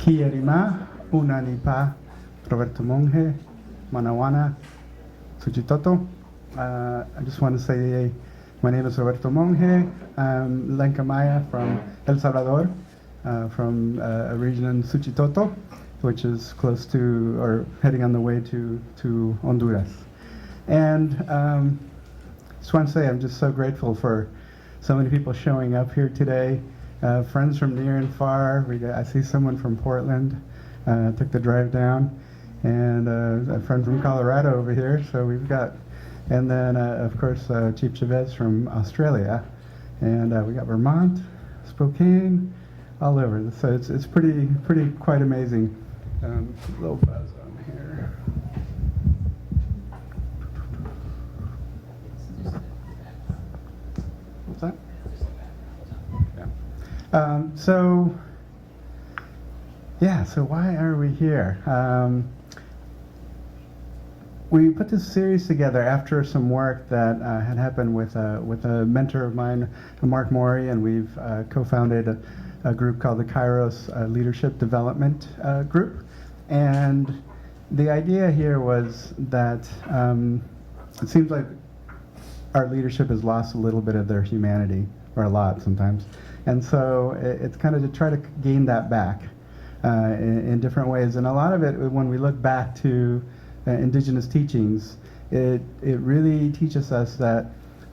Kierima, Unanipa, Roberto Monge, Manawana, Suchitoto. I just want to say my name is Roberto Monge. I'm Lenkamaya from El Salvador, from a region in Suchitoto, which is close to, or heading on the way to Honduras. And just want to say I'm just so grateful for so many people showing up here today. Friends from near and far. I see someone from Portland, took the drive down, and a friend from Colorado over here. So we've got, and then of course Chief Chevez from Australia, and we got Vermont, Spokane, all over. So it's pretty quite amazing. Little buzz on here. What's that? So why are we here? We put this series together after some work that had happened with a mentor of mine, Mark Morey, and we've co-founded a group called the Kairos Leadership Development Group. And the idea here was that it seems like our leadership has lost a little bit of their humanity, or a lot sometimes. And so it's kind of to try to gain that back in different ways. And a lot of it, when we look back to indigenous teachings, it really teaches us that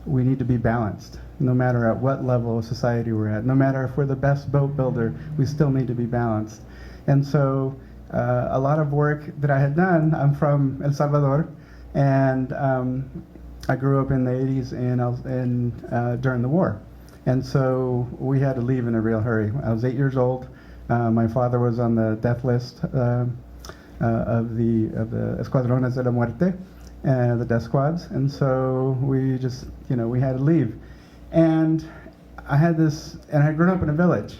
we need to be balanced, no matter at what level of society we're at. No matter if we're the best boat builder, we still need to be balanced. And so a lot of work that I had done, I'm from El Salvador, and I grew up in the 80s during the war. And so we had to leave in a real hurry. I was 8 years old. My father was on the death list of the Escuadrones de la Muerte, the death squads. And so we just, we had to leave. And I had grown up in a village.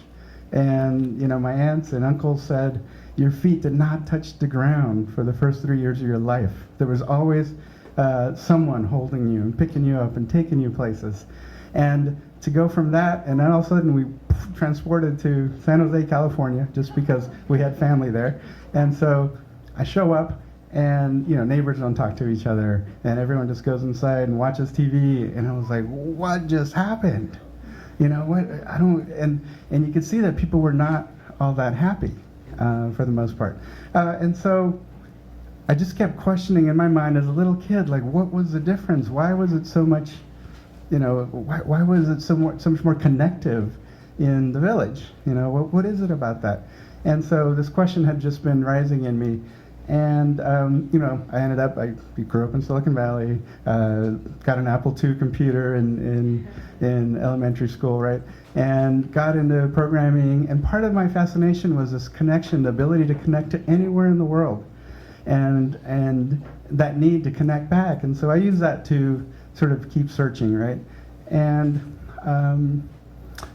And, my aunts and uncles said, your feet did not touch the ground for the first 3 years of your life. There was always someone holding you and picking you up and taking you places. And to go from that, and then all of a sudden we transported to San Jose, California, just because we had family there. And so I show up, and neighbors don't talk to each other, and everyone just goes inside and watches TV. And I was like, what just happened? What? I don't. And you could see that people were not all that happy for the most part. And so I just kept questioning in my mind as a little kid, like, what was the difference? Why was it so much? Why was it so much more connective in the village? What is it about that? And so this question had just been rising in me. And, I ended up, I grew up in Silicon Valley, got an Apple II computer in elementary school, right? And got into programming. And part of my fascination was this connection, the ability to connect to anywhere in the world. And that need to connect back. And so I use that to sort of keep searching, right? And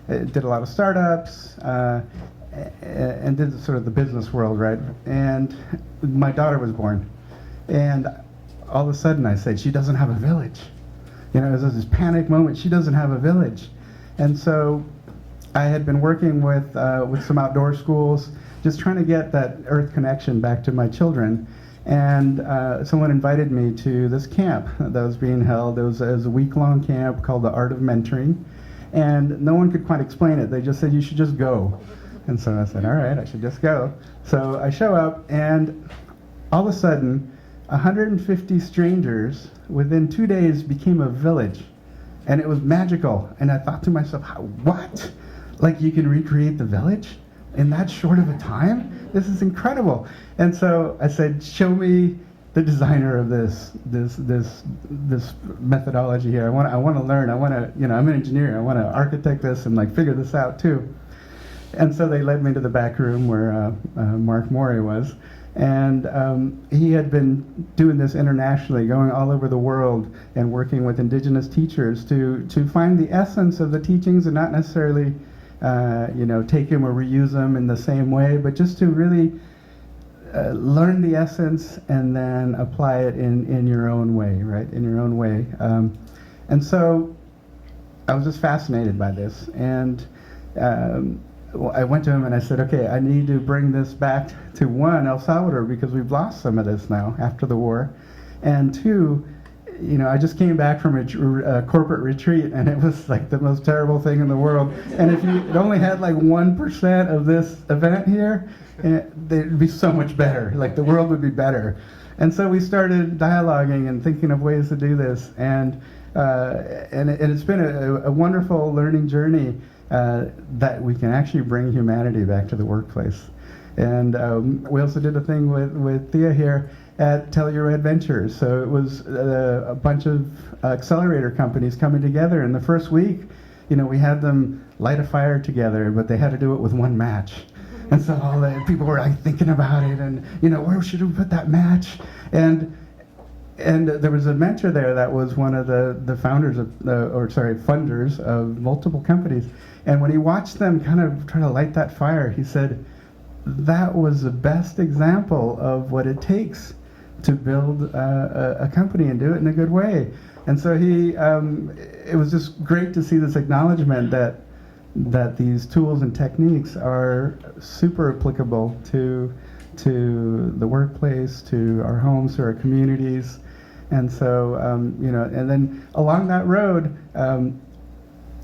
did a lot of startups, and did sort of the business world, right? And my daughter was born, and all of a sudden I said, she doesn't have a village. It was this panic moment, she doesn't have a village. And so I had been working with some outdoor schools, just trying to get that earth connection back to my children. And someone invited me to this camp that was being held. It was a week-long camp called the Art of Mentoring. And no one could quite explain it. They just said, you should just go. And so I said, all right, I should just go. So I show up, and all of a sudden, 150 strangers within 2 days became a village. And it was magical. And I thought to myself, what? Like, you can recreate the village in that short of a time? This is incredible. And so I said, show me the designer of this methodology here. I want to learn. I'm an engineer. I want to architect this and figure this out too. And so they led me to the back room where Mark Morey was. And he had been doing this internationally, going all over the world and working with indigenous teachers to find the essence of the teachings, and not necessarily take them or reuse them in the same way, but just to really learn the essence and then apply it in your own way, right? In your own way. And so I was just fascinated by this. And I went to him and I said, okay, I need to bring this back to one, El Salvador, because we've lost some of this now after the war, and two, I just came back from a corporate retreat, and it was like the most terrible thing in the world. And if you only had like 1% of this event here, it'd be so much better. Like the world would be better. And so we started dialoguing and thinking of ways to do this, and it's been a wonderful learning journey that we can actually bring humanity back to the workplace. And we also did a thing with Thea here at Telluride Ventures. So it was a bunch of accelerator companies coming together. And the first week, we had them light a fire together, but they had to do it with one match. And so all the people were like thinking about it, and where should we put that match? And there was a mentor there that was one of the founders funders of multiple companies. And when he watched them kind of try to light that fire, he said, that was the best example of what it takes to build a company and do it in a good way. And so it was just great to see this acknowledgement that these tools and techniques are super applicable to the workplace, to our homes, to our communities. And so, and then along that road,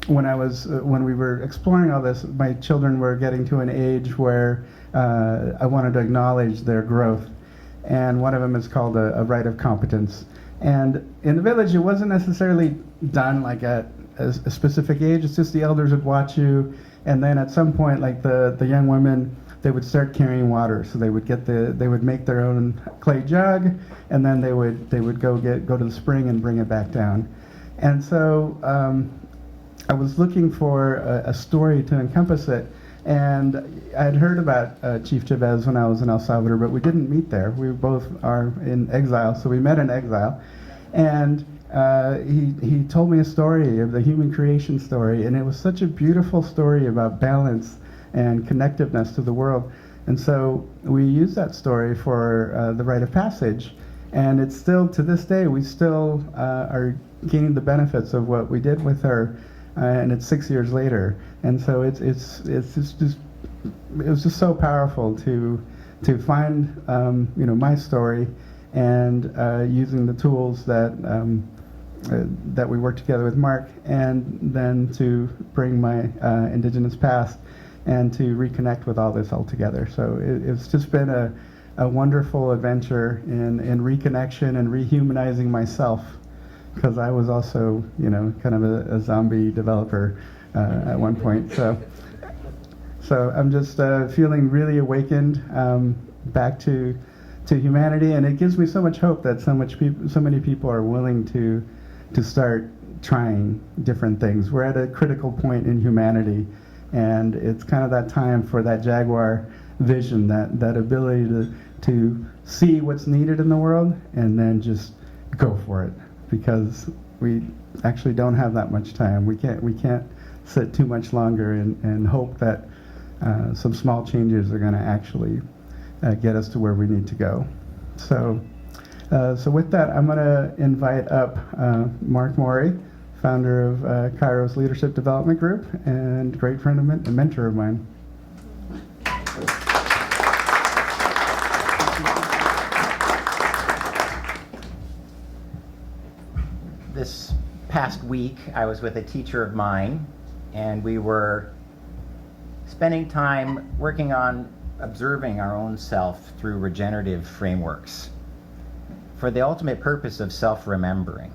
when we were exploring all this, my children were getting to an age where I wanted to acknowledge their growth. And one of them is called a rite of competence. And in the village, it wasn't necessarily done like at a specific age. It's just the elders would watch you, and then at some point, like the young women, they would start carrying water. So they would make their own clay jug, and then they would go to the spring and bring it back down. And so I was looking for a story to encompass it. And I had heard about Chief Chevez when I was in El Salvador, but we didn't meet there. We both are in exile, so we met in exile. And he told me a story of the human creation story, and it was such a beautiful story about balance and connectiveness to the world. And so we used that story for the rite of passage, and it's still, to this day, we still are gaining the benefits of what we did with her. And it's 6 years later, and so it was just so powerful to find my story, and using the tools that we worked together with Mark, and then to bring my indigenous past and to reconnect with all this all together. So it's just been a wonderful adventure in reconnection and rehumanizing myself, because I was also, kind of a zombie developer at one point. So I'm just feeling really awakened back to humanity, and it gives me so much hope that so many people are willing to start trying different things. We're at a critical point in humanity, and it's kind of that time for that Jaguar vision, that ability to see what's needed in the world and then just go for it. Because we actually don't have that much time. We can't sit too much longer and hope that some small changes are going to actually get us to where we need to go. So with that, I'm going to invite up Mark Morey, founder of Kairos Leadership Development Group, and great friend and a mentor of mine. This past week, I was with a teacher of mine, and we were spending time working on observing our own self through regenerative frameworks for the ultimate purpose of self-remembering.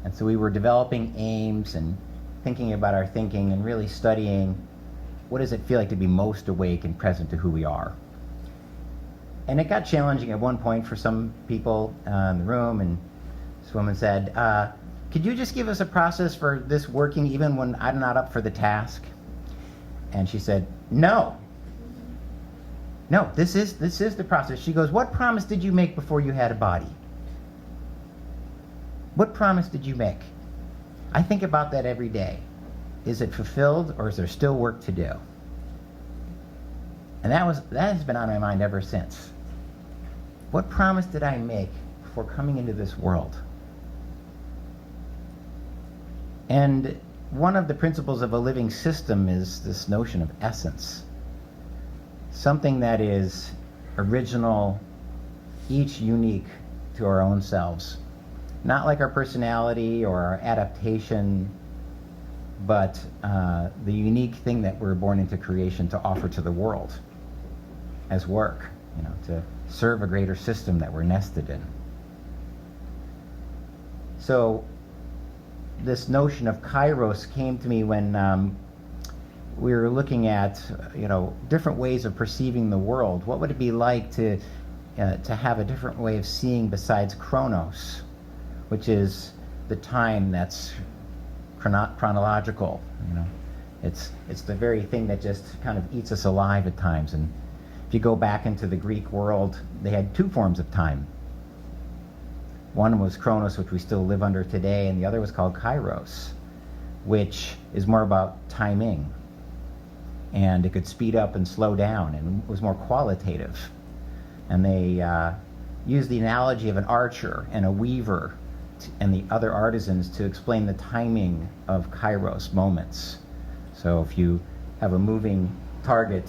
And so we were developing aims and thinking about our thinking and really studying what does it feel like to be most awake and present to who we are. And it got challenging at one point for some people in the room, and this woman said, could you just give us a process for this working even when I'm not up for the task? And she said, no, this is the process. She goes, what promise did you make before you had a body? What promise did you make? I think about that every day. Is it fulfilled, or is there still work to do? And that has been on my mind ever since. What promise did I make before coming into this world? And one of the principles of a living system is this notion of essence. Something that is original, each unique to our own selves. Not like our personality or our adaptation, but the unique thing that we're born into creation to offer to the world as work, to serve a greater system that we're nested in. So this notion of Kairos came to me when we were looking at different ways of perceiving the world. What would it be like to have a different way of seeing besides Chronos, which is the time that's chronological? It's the very thing that just kind of eats us alive at times. And if you go back into the Greek world, they had two forms of time. One was Chronos, which we still live under today, and the other was called Kairos, which is more about timing. And it could speed up and slow down, and was more qualitative. And they used the analogy of an archer and a weaver and the other artisans to explain the timing of Kairos moments. So if you have a moving target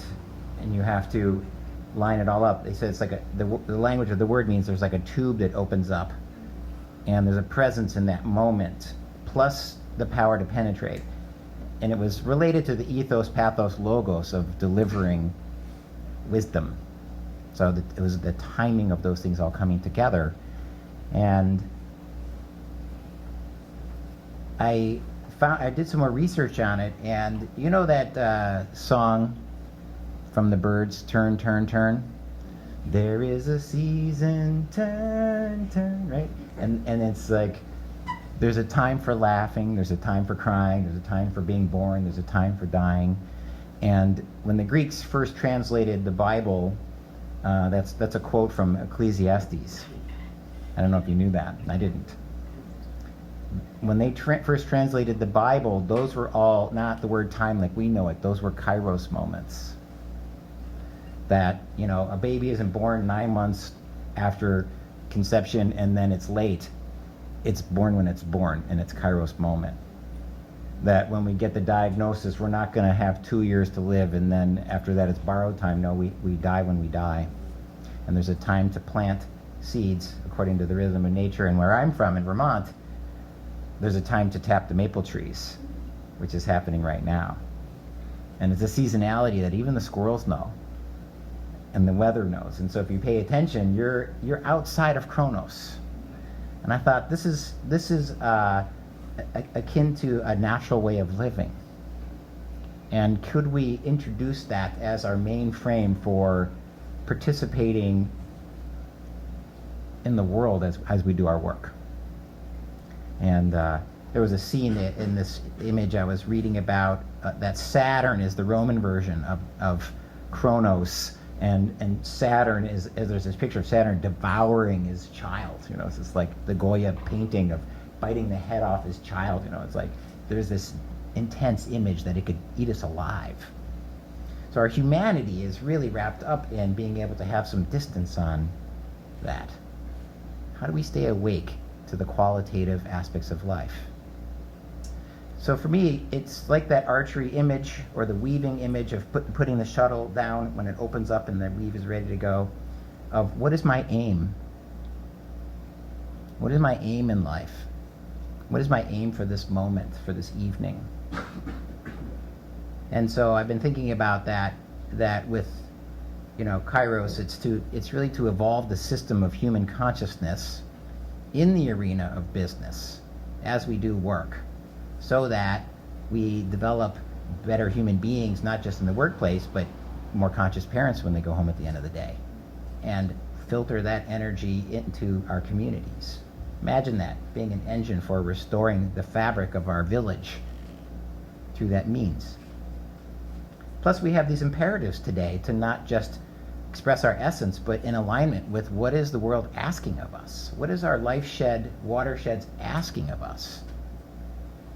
and you have to line it all up, they said it's like the language of the word means there's like a tube that opens up, and there's a presence in that moment, plus the power to penetrate. And it was related to the ethos, pathos, logos of delivering wisdom. So it was the timing of those things all coming together. And I did some more research on it, and you know that song from the Byrds, Turn, Turn, Turn? There is a season, turn, turn, right? And it's like, there's a time for laughing, there's a time for crying, there's a time for being born, there's a time for dying. And when the Greeks first translated the Bible, that's a quote from Ecclesiastes. I don't know if you knew that. I didn't. When they first translated the Bible, those were all not the word time like we know it. Those were Kairos moments. That, a baby isn't born 9 months after conception and then it's late. It's born when it's born, and it's Kairos moment. That when we get the diagnosis, we're not going to have 2 years to live, and then after that it's borrowed time. No, we die when we die. And there's a time to plant seeds according to the rhythm of nature. And where I'm from, in Vermont, there's a time to tap the maple trees, which is happening right now. And it's a seasonality that even the squirrels know, and the weather knows. And so if you pay attention, you're outside of Chronos. And I thought this is akin to a natural way of living. And could we introduce that as our main frame for participating in the world as we do our work? And there was a scene in this image I was reading about that Saturn is the Roman version of Chronos. And Saturn is, there's this picture of Saturn devouring his child. It's just like the Goya painting of biting the head off his child. It's like there's this intense image that it could eat us alive. So our humanity is really wrapped up in being able to have some distance on that. How do we stay awake to the qualitative aspects of life? So for me, it's like that archery image or the weaving image of putting the shuttle down when it opens up and the weave is ready to go, of what is my aim? What is my aim in life? What is my aim for this moment, for this evening? And so I've been thinking about that with, Kairos, it's really to evolve the system of human consciousness in the arena of business as we do work, so that we develop better human beings, not just in the workplace, but more conscious parents when they go home at the end of the day, and filter that energy into our communities. Imagine that, being an engine for restoring the fabric of our village through that means. Plus, we have these imperatives today to not just express our essence, but in alignment with what is the world asking of us? What is our life shed, watersheds asking of us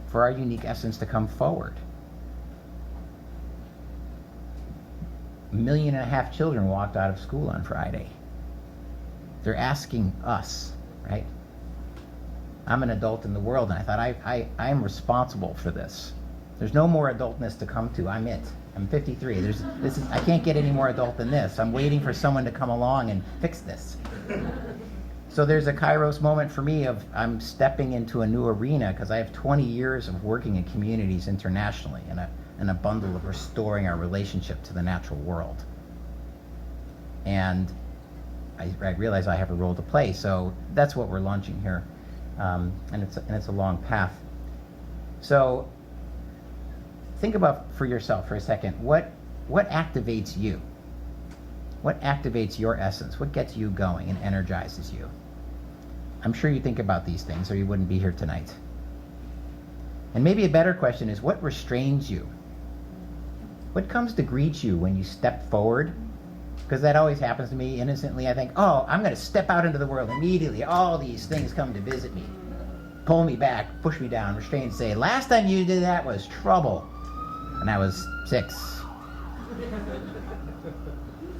for our unique essence to come forward? 1.5 million children walked out of school on Friday. They're asking us, right? I'm an adult in the world, and I thought I'm responsible for this. There's no more adultness to come to. I'm it. I'm 53. I can't get any more adult than this. I'm waiting for someone to come along and fix this. So there's a Kairos moment for me of I'm stepping into a new arena because I have 20 years of working in communities internationally and a bundle of restoring our relationship to the natural world. And I realize I have a role to play, so that's what we're launching here, and it's a long path. So think about for yourself for a second. What activates you? What activates your essence? What gets you going and energizes you? I'm sure you think about these things, or you wouldn't be here tonight. And maybe a better question is, what restrains you? What comes to greet you when you step forward? Because that always happens to me innocently. I think, oh, I'm going to step out into the world. Immediately, all these things come to visit me. Pull me back, push me down, restrain, say, last time you did that was trouble. And I was 6.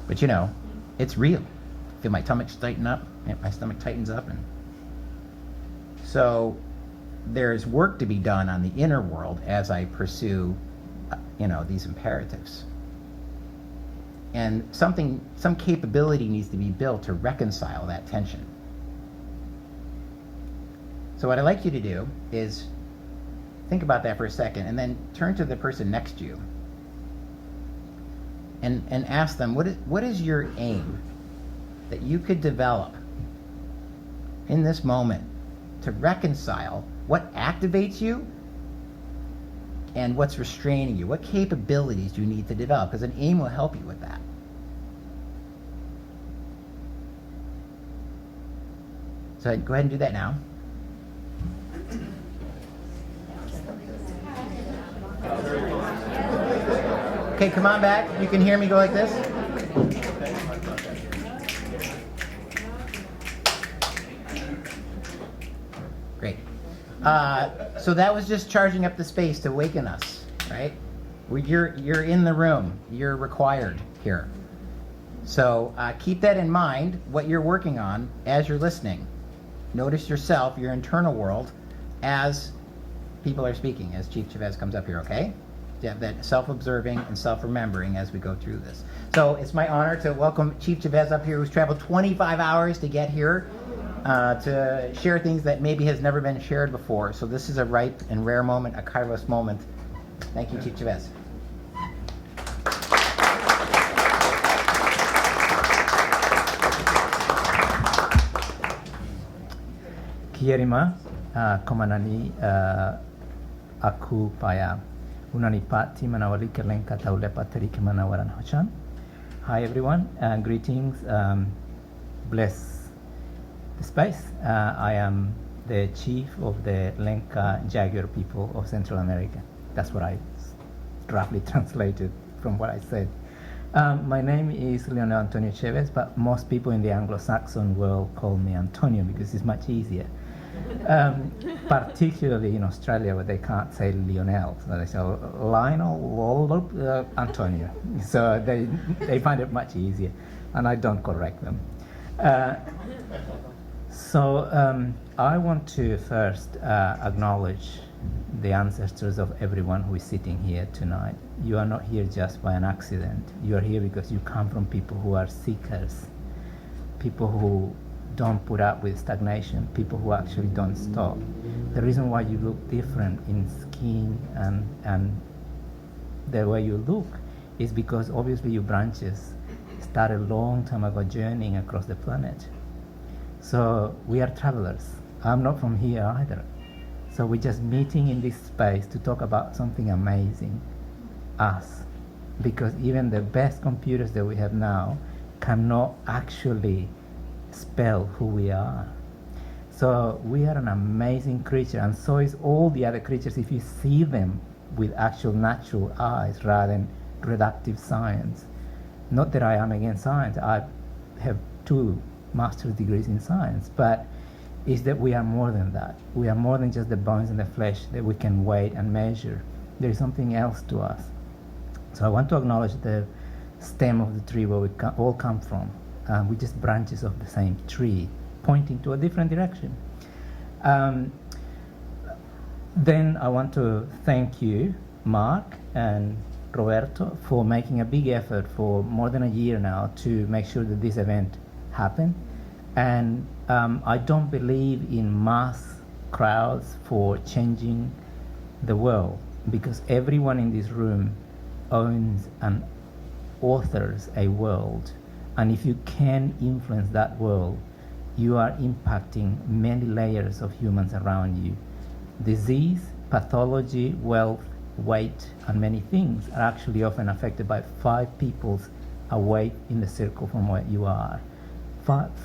But you know, it's real. Feel my stomach tighten up. My stomach tightens up. And so there's work to be done on the inner world as I pursue, these imperatives. And some capability needs to be built to reconcile that tension. So what I'd like you to do is think about that for a second and then turn to the person next to you and ask them, what is your aim that you could develop in this moment to reconcile what activates you and what's restraining you? What capabilities do you need to develop? Because an aim will help you with that. So go ahead and do that now. Okay, come on back. You can hear me go like this. Great. So that was just charging up the space to awaken us, right? You're in the room. You're required here. So keep that in mind, what you're working on as you're listening. Notice yourself, your internal world, as people are speaking, as Chief Chevez comes up here, okay? Yeah, that self-observing and self-remembering as we go through this. So it's my honor to welcome Chief Chevez up here, who's traveled 25 hours to get here to share things that maybe has never been shared before. So this is a ripe and rare moment, a Kairos moment. Thank you, Chief Chevez. Kierima, komanani aku paya unani pati manawali kerlenka taule pateri kemanawaran hochan. Hi everyone, greetings. Bless the space. I am the chief of the Lenca Jaguar people of Central America. That's what I roughly translated from what I said. My name is Leonel Antonio Chevez, but most people in the Anglo-Saxon world call me Antonio because it's much easier. Particularly in Australia where they can't say Lionel, so they say Lionel, Antonio. So they find it much easier, and I don't correct them. So I want to first acknowledge the ancestors of everyone who is sitting here tonight. You are not here just by an accident. You are here because you come from people who are seekers, people who don't put up with stagnation, people who actually don't stop. The reason why you look different in skin and the way you look is because obviously your branches started a long time ago journeying across the planet. So we are travelers. I'm not from here either. So we're just meeting in this space to talk about something amazing, us. Because even the best computers that we have now cannot actually spell who we are. So we are an amazing creature, and so is all the other creatures if you see them with actual natural eyes rather than reductive science. Not that I am against science. I have 2 master's degrees in science, but is that we are more than that. We are more than just the bones and the flesh that we can weigh and measure. There is something else to us. So I want to acknowledge the stem of the tree where we all come from. We're just branches of the same tree, pointing to a different direction. Then I want to thank you Mark and Roberto for making a big effort for more than a year now to make sure that this event happen. And I don't believe in mass crowds for changing the world, because everyone in this room owns and authors a world. And if you can influence that world, you are impacting many layers of humans around you. Disease, pathology, wealth, weight, and many things are actually often affected by 5 people away in the circle from where you are.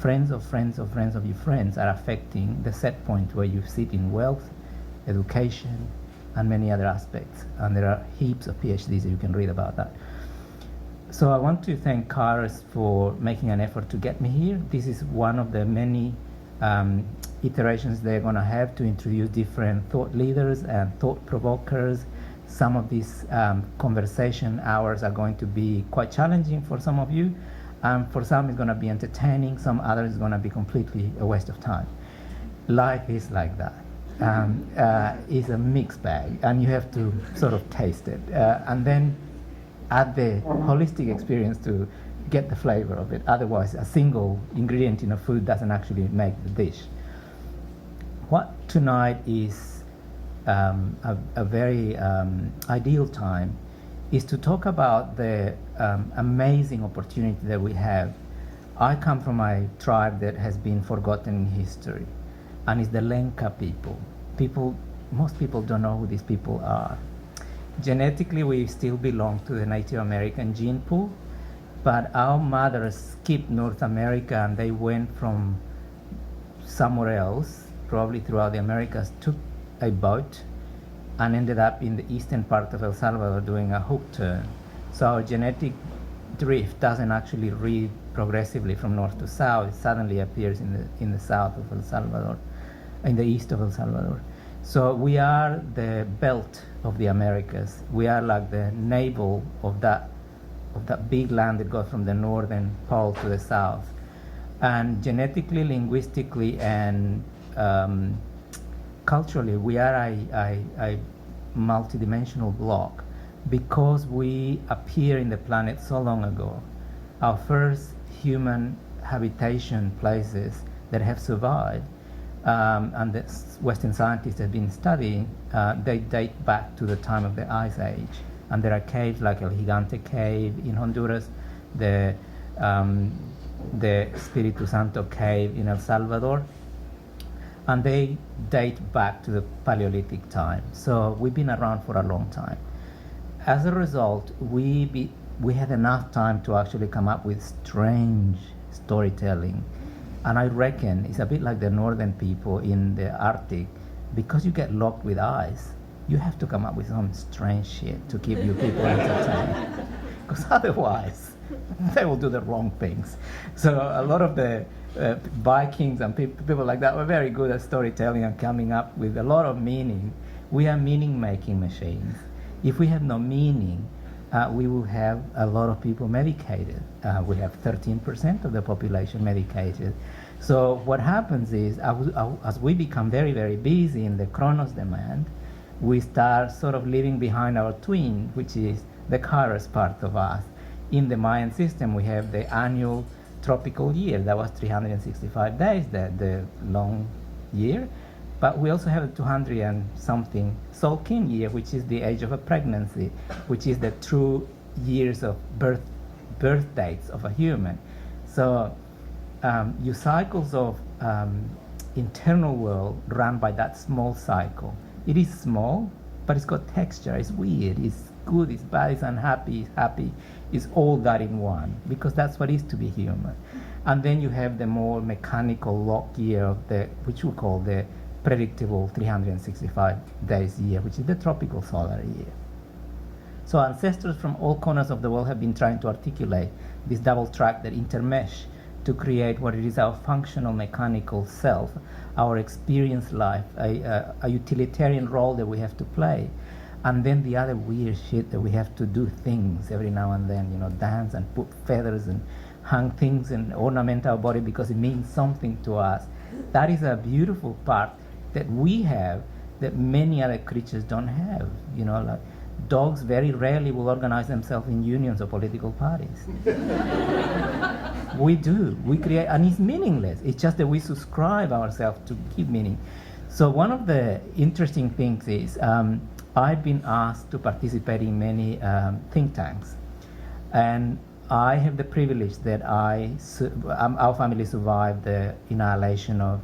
Friends of friends of friends of your friends are affecting the set point where you sit in wealth, education, and many other aspects. And there are heaps of PhDs that you can read about that. So I want to thank Kairos for making an effort to get me here. This is one of the many iterations they're going to have to introduce different thought leaders and thought provokers. Some of these conversation hours are going to be quite challenging for some of you. For some it's going to be entertaining, some others is going to be completely a waste of time. Life is like that. It's a mixed bag, and you have to sort of taste it. And then add the holistic experience to get the flavor of it. Otherwise, a single ingredient in a food doesn't actually make the dish. What tonight is a very ideal time is to talk about the amazing opportunity that we have. I come from a tribe that has been forgotten in history, and it's the Lenca people. Most people don't know who these people are. Genetically, we still belong to the Native American gene pool, but our mothers skipped North America and they went from somewhere else, probably throughout the Americas, took a boat and ended up in the eastern part of El Salvador doing a hook turn. So our genetic drift doesn't actually read progressively from north to south. It suddenly appears in the south of El Salvador, in the east of El Salvador. So we are the belt of the Americas. We are like the navel of that big land that goes from the northern pole to the south. And genetically, linguistically, and culturally, we are a multidimensional block because we appear in the planet so long ago. Our first human habitation places that have survived, and the Western scientists have been studying, they date back to the time of the Ice Age. And there are caves like El Gigante Cave in Honduras, the Espiritu Santo Cave in El Salvador, and they date back to the Paleolithic time. So we've been around for a long time. As a result, we had enough time to actually come up with strange storytelling. And I reckon it's a bit like the northern people in the Arctic. Because you get locked with ice, you have to come up with some strange shit to keep you people entertained. Because otherwise, they will do the wrong things. So a lot of the Vikings and people like that were very good at storytelling and coming up with a lot of meaning. We are meaning-making machines. If we have no meaning, we will have a lot of people medicated. We have 13% of the population medicated. So what happens is, as we become very, very busy in the Chronos demand, we start sort of leaving behind our twin, which is the Kairos part of us. In the Mayan system, we have the annual tropical year. That was 365 days, the long year. But we also have a 200 and something Solkin year, which is the age of a pregnancy, which is the true years of birth dates of a human. So your cycles of internal world run by that small cycle. It is small, but it's got texture. It's weird. It's good. It's bad. It's unhappy. It's happy. It's all that in one, because that's what it is to be human. And then you have the more mechanical lock year of which we call the predictable 365 days year, which is the tropical solar year. So ancestors from all corners of the world have been trying to articulate this double track that intermesh to create what it is our functional mechanical self, our experience life, a utilitarian role that we have to play. And then the other weird shit that we have to do things every now and then, dance and put feathers and hang things and ornament our body because it means something to us. That is a beautiful part that we have that many other creatures don't have. Like Dogs very rarely will organize themselves in unions or political parties. We do. We create, and it's meaningless. It's just that we subscribe ourselves to give meaning. So one of the interesting things is I've been asked to participate in many think tanks, and I have the privilege that our family survived the annihilation of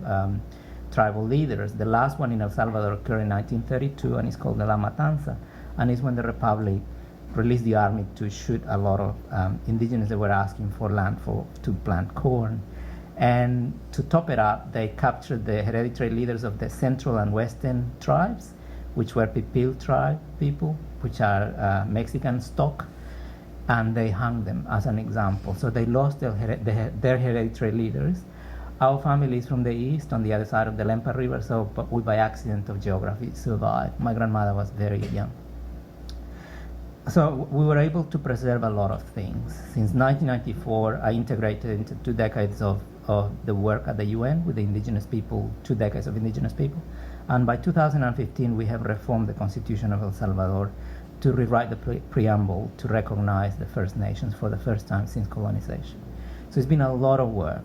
tribal leaders. The last one in El Salvador occurred in 1932, and it's called the La Matanza, and it's when the Republic released the army to shoot a lot of indigenous that were asking for land to plant corn. And to top it up, they captured the hereditary leaders of the central and western tribes, which were Pipil tribe people, which are Mexican stock, and they hung them as an example. So they lost their hereditary leaders. Our family is from the east, on the other side of the Lempa River, so we, by accident of geography, survived. My grandmother was very young. So we were able to preserve a lot of things. Since 1994, I integrated into 2 decades of the work at the UN with the indigenous people, 2 decades of indigenous people. And by 2015, we have reformed the Constitution of El Salvador to rewrite the preamble to recognize the First Nations for the first time since colonization. So it's been a lot of work.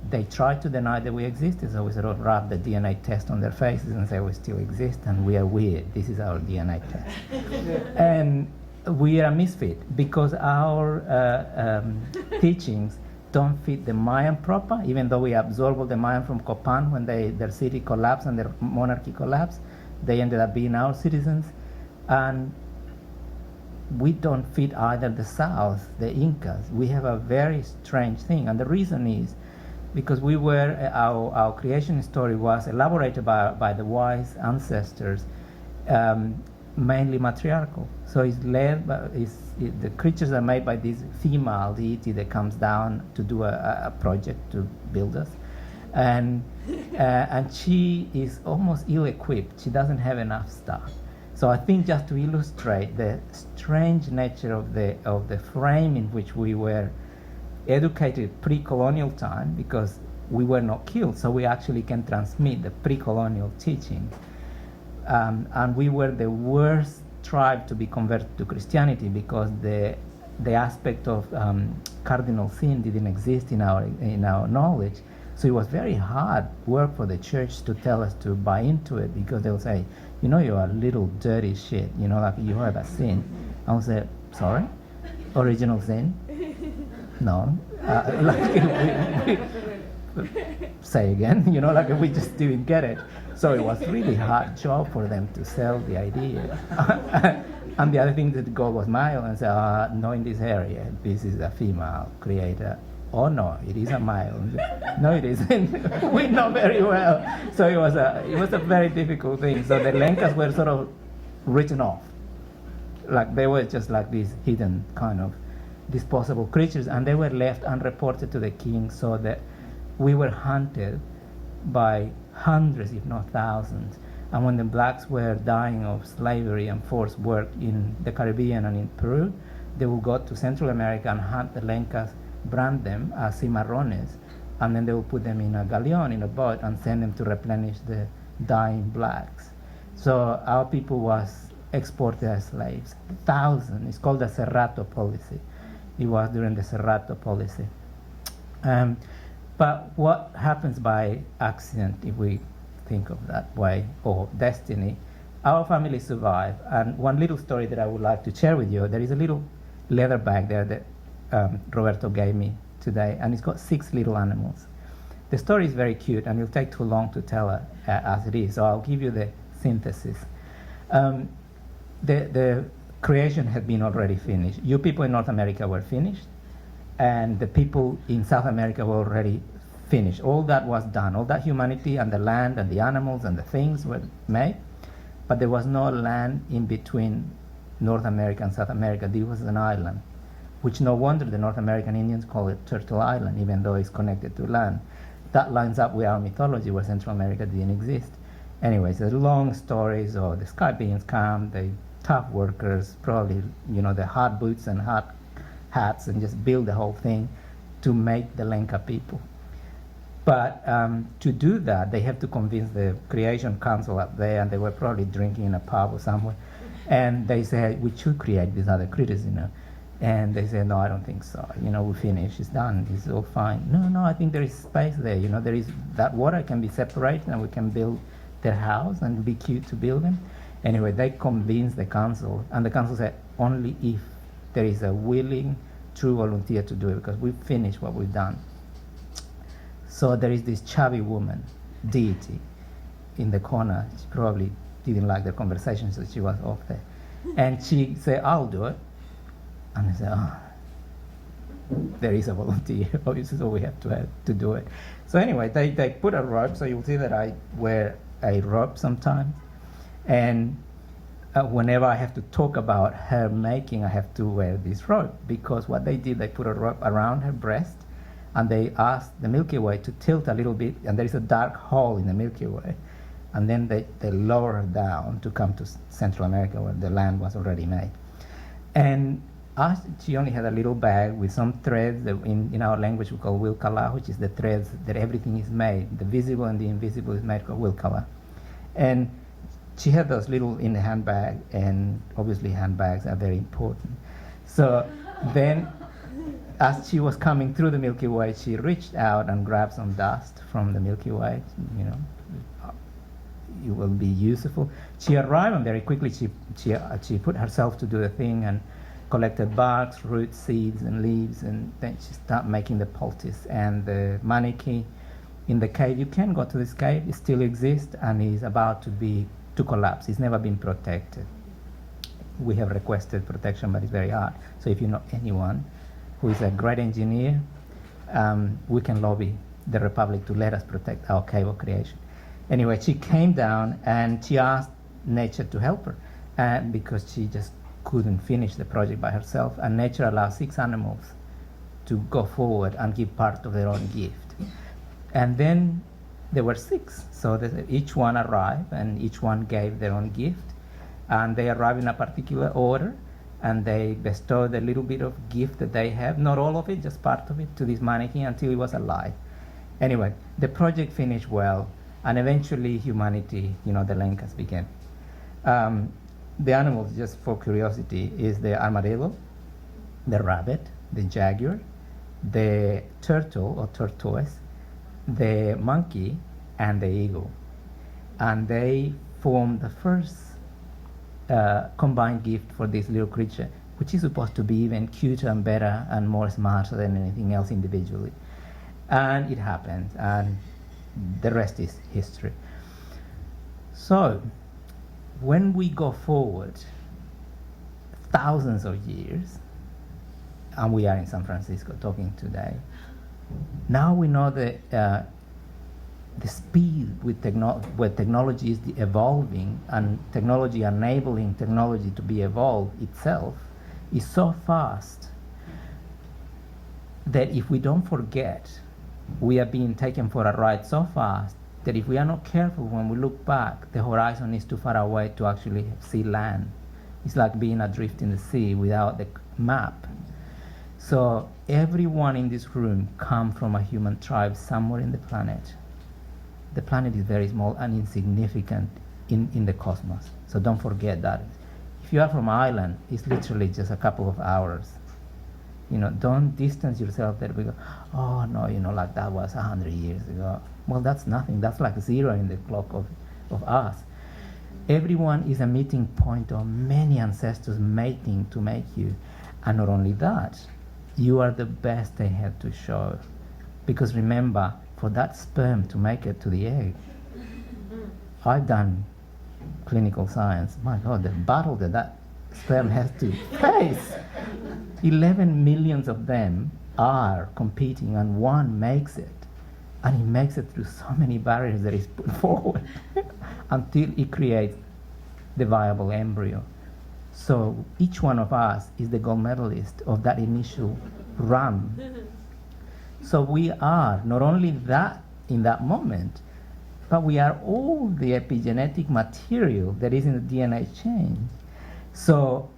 They tried to deny that we existed, so we sort of rubbed the DNA test on their faces and say we still exist and we are weird. This is our DNA test. And we are a misfit because our teachings don't fit the Mayan proper, even though we absorbed all the Mayan from Copan when their city collapsed and their monarchy collapsed. They ended up being our citizens. And we don't fit either the South, the Incas. We have a very strange thing, and the reason is because we were our creation story was elaborated by the wise ancestors, mainly matriarchal. So it's led by, the creatures are made by this female deity that comes down to do a project to build us, and she is almost ill-equipped. She doesn't have enough stuff. So I think just to illustrate the strange nature of the frame in which we were educated pre-colonial time, because we were not killed, so we actually can transmit the pre-colonial teaching. And we were the worst tribe to be converted to Christianity because the aspect of cardinal sin didn't exist in our knowledge. So it was very hard work for the church to tell us to buy into it, because they'll say, you know, you're a little dirty shit, you know, like you have a sin. I would say, sorry? Original sin? No. Say again, you know, like we just didn't get it. So it was really hard job for them to sell the idea. And the other thing that God was male and said, no, in this area, this is a female creator. Oh no, it is a male. No, it isn't. We know very well. So it was a very difficult thing. So the Lencas were sort of written off, like they were just like these hidden kind of disposable creatures, and they were left unreported to the king. So that we were hunted by hundreds, if not thousands. And when the blacks were dying of slavery and forced work in the Caribbean and in Peru, they would go to Central America and hunt the Lencas, brand them as cimarrones, and then they will put them in a galleon, in a boat, and send them to replenish the dying blacks. So our people was exported as slaves. Thousands. It's called the Cerrato policy. It was during the Cerrato policy. But what happens by accident, if we think of that way, or destiny? Our family survived. And one little story that I would like to share with you, there is a little leather bag there that Roberto gave me today, and it's got 6 little animals. The story is very cute, and it'll take too long to tell it as it is, so I'll give you the synthesis. The creation had been already finished. You people in North America were finished, and the people in South America were already finished. All that was done. All that humanity and the land and the animals and the things were made, but there was no land in between North America and South America. This was an island, which no wonder the North American Indians call it Turtle Island, even though it's connected to land. That lines up with our mythology where Central America didn't exist. Anyways, the long stories of the sky beings come, the tough workers, probably, you know, the hard boots and hard hats, and just build the whole thing to make the Lenca people. But to do that, they have to convince the creation council up there, and they were probably drinking in a pub or somewhere, And they said, we should create these other critters, And they said, no, I don't think so. We finished, it's done, it's all fine. No, I think there is space there, there is, that water can be separated and we can build their house and it'd be cute to build them. Anyway, they convinced the council, and the council said, only if there is a willing, true volunteer to do it, because we've finished what we've done. So there is this chubby woman, deity, in the corner. She probably didn't like the conversation, so she was off there. And she said, I'll do it. And I said, there is a volunteer, obviously, so we have to do it. So anyway, they put a rope, so you'll see that I wear a rope sometimes. And whenever I have to talk about her making, I have to wear this rope, because what they did, they put a rope around her breast, and they asked the Milky Way to tilt a little bit, and there is a dark hole in the Milky Way. And then they lower her down to come to Central America, where the land was already made. And she only had a little bag with some threads that in our language we call wilkala, which is the threads that everything is made. The visible and the invisible is made called wilkala. And she had those little in the handbag, and obviously handbags are very important. So then, as she was coming through the Milky Way, she reached out and grabbed some dust from the Milky Way, it will be useful. She arrived, and very quickly she put herself to do the thing and collected barks, roots, seeds, and leaves, and then she started making the poultice. And the maneki in the cave, you can go to this cave, it still exists, and is about to collapse. It's never been protected. We have requested protection, but it's very hard. So if you know anyone who is a great engineer, we can lobby the Republic to let us protect our cave of creation. Anyway, she came down and she asked nature to help her, and because she just couldn't finish the project by herself, and nature allows 6 animals to go forward and give part of their own gift. And then there were 6, so each one arrived and each one gave their own gift, and they arrived in a particular order, and they bestowed a little bit of gift that they have, not all of it, just part of it, to this mannequin until it was alive. Anyway, the project finished well, and eventually humanity, the Lencas began. The animals, just for curiosity, is the armadillo, the rabbit, the jaguar, the turtle or tortoise, the monkey, and the eagle. And they form the first combined gift for this little creature, which is supposed to be even cuter and better and more smarter than anything else individually. And it happened, and the rest is history. So, when we go forward thousands of years, and we are in San Francisco talking today, now we know that the speed with where technology is evolving, and technology enabling technology to be evolved itself, is so fast that if we don't forget, we are being taken for a ride so fast that if we are not careful, when we look back, the horizon is too far away to actually see land. It's like being adrift in the sea without the map. So everyone in this room comes from a human tribe somewhere in the planet. The planet is very small and insignificant in the cosmos. So don't forget that. If you are from Ireland, it's literally just a couple of hours. Don't distance yourself that we go, oh no, like that was 100 years ago. Well, that's nothing. That's like 0 in the clock of us. Everyone is a meeting point of many ancestors mating to make you. And not only that, you are the best they have to show. Because remember, for that sperm to make it to the egg, I've done clinical science. My God, the battle that sperm has to face. 11 millions of them are competing, and one makes it. And he makes it through so many barriers that is put forward until it creates the viable embryo. So each one of us is the gold medalist of that initial run. So we are not only that in that moment, but we are all the epigenetic material that is in the DNA chain. So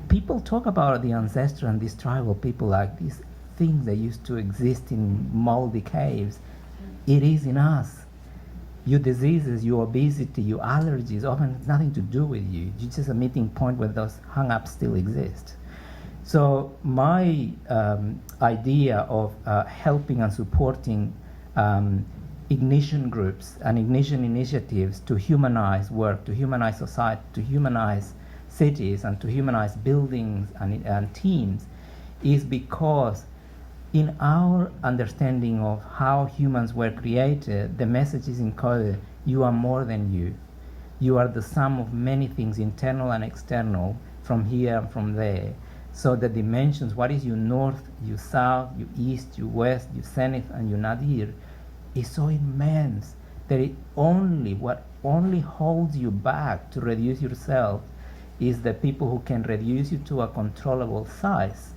people talk about the ancestor and these tribal people like these things that used to exist in moldy caves. It is in us. Your diseases, your obesity, your allergies often has nothing to do with you. You're just a meeting point where those hang-ups still exist. So my idea of helping and supporting ignition groups and ignition initiatives to humanize work, to humanize society, to humanize cities, and to humanize buildings and teams is because in our understanding of how humans were created, the message is encoded: you are more than you. You are the sum of many things, internal and external, from here and from there. So the dimensions, what is your north, your south, your east, your west, your zenith, and your nadir, is so immense that what only holds you back to reduce yourself is the people who can reduce you to a controllable size.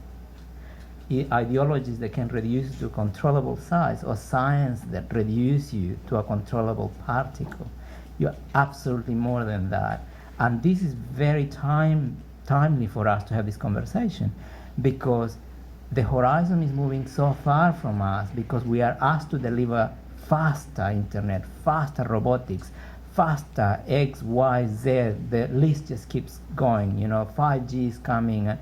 Ideologies that can reduce you to a controllable size, or science that reduce you to a controllable particle. You're absolutely more than that. And this is very timely for us to have this conversation, because the horizon is moving so far from us, because we are asked to deliver faster internet, faster robotics, faster X, Y, Z. The list just keeps going. 5G is coming.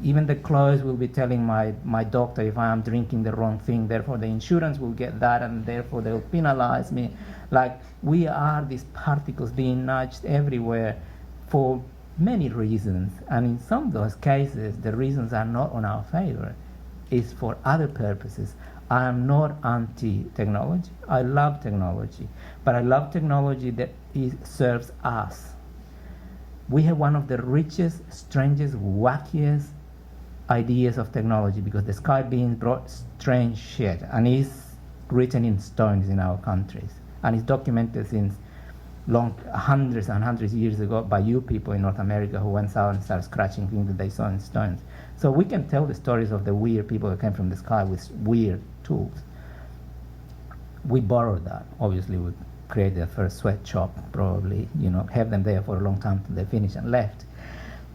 Even the clothes will be telling my doctor if I am drinking the wrong thing, therefore the insurance will get that, and therefore they'll penalize me. Like, we are these particles being nudged everywhere for many reasons, and in some of those cases the reasons are not on our favor. It's for other purposes. I am not anti-technology. I love technology, but I love technology that serves us. We have one of the richest, strangest, wackiest ideas of technology, because the sky beings brought strange shit, and it's written in stones in our countries, and it's documented since hundreds and hundreds of years ago by you people in North America who went out and started scratching things that they saw in stones. So we can tell the stories of the weird people that came from the sky with weird tools. We borrowed that. Obviously, we created the first sweatshop, probably, have them there for a long time till they finished and left.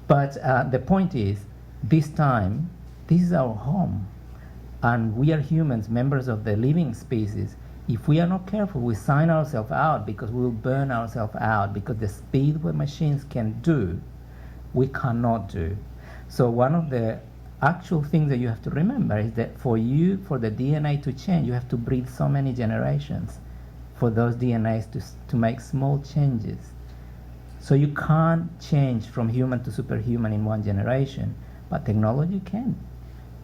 But the point is, this time, this is our home. And we are humans, members of the living species. If we are not careful, we sign ourselves out, because we will burn ourselves out, because the speed what machines can do, we cannot do. So one of the actual things that you have to remember is that for the DNA to change, you have to breed so many generations for those DNAs to make small changes. So you can't change from human to superhuman in one generation, but technology can.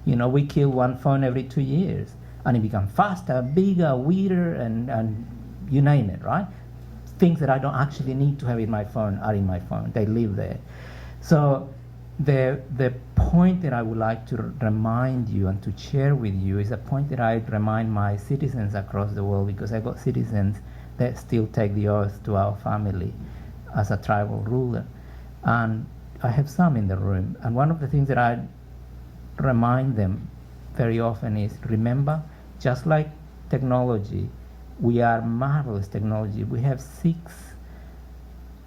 We kill one phone every 2 years, and it becomes faster, bigger, weirder, and you name it, right? Things that I don't actually need to have in my phone are in my phone. They live there. So the point that I would like to remind you and to share with you is a point that I remind my citizens across the world, because I got citizens that still take the oath to our family as a tribal ruler. And I have some in the room. And one of the things that I remind them very often is, remember, just like technology, we are marvelous technology. We have 6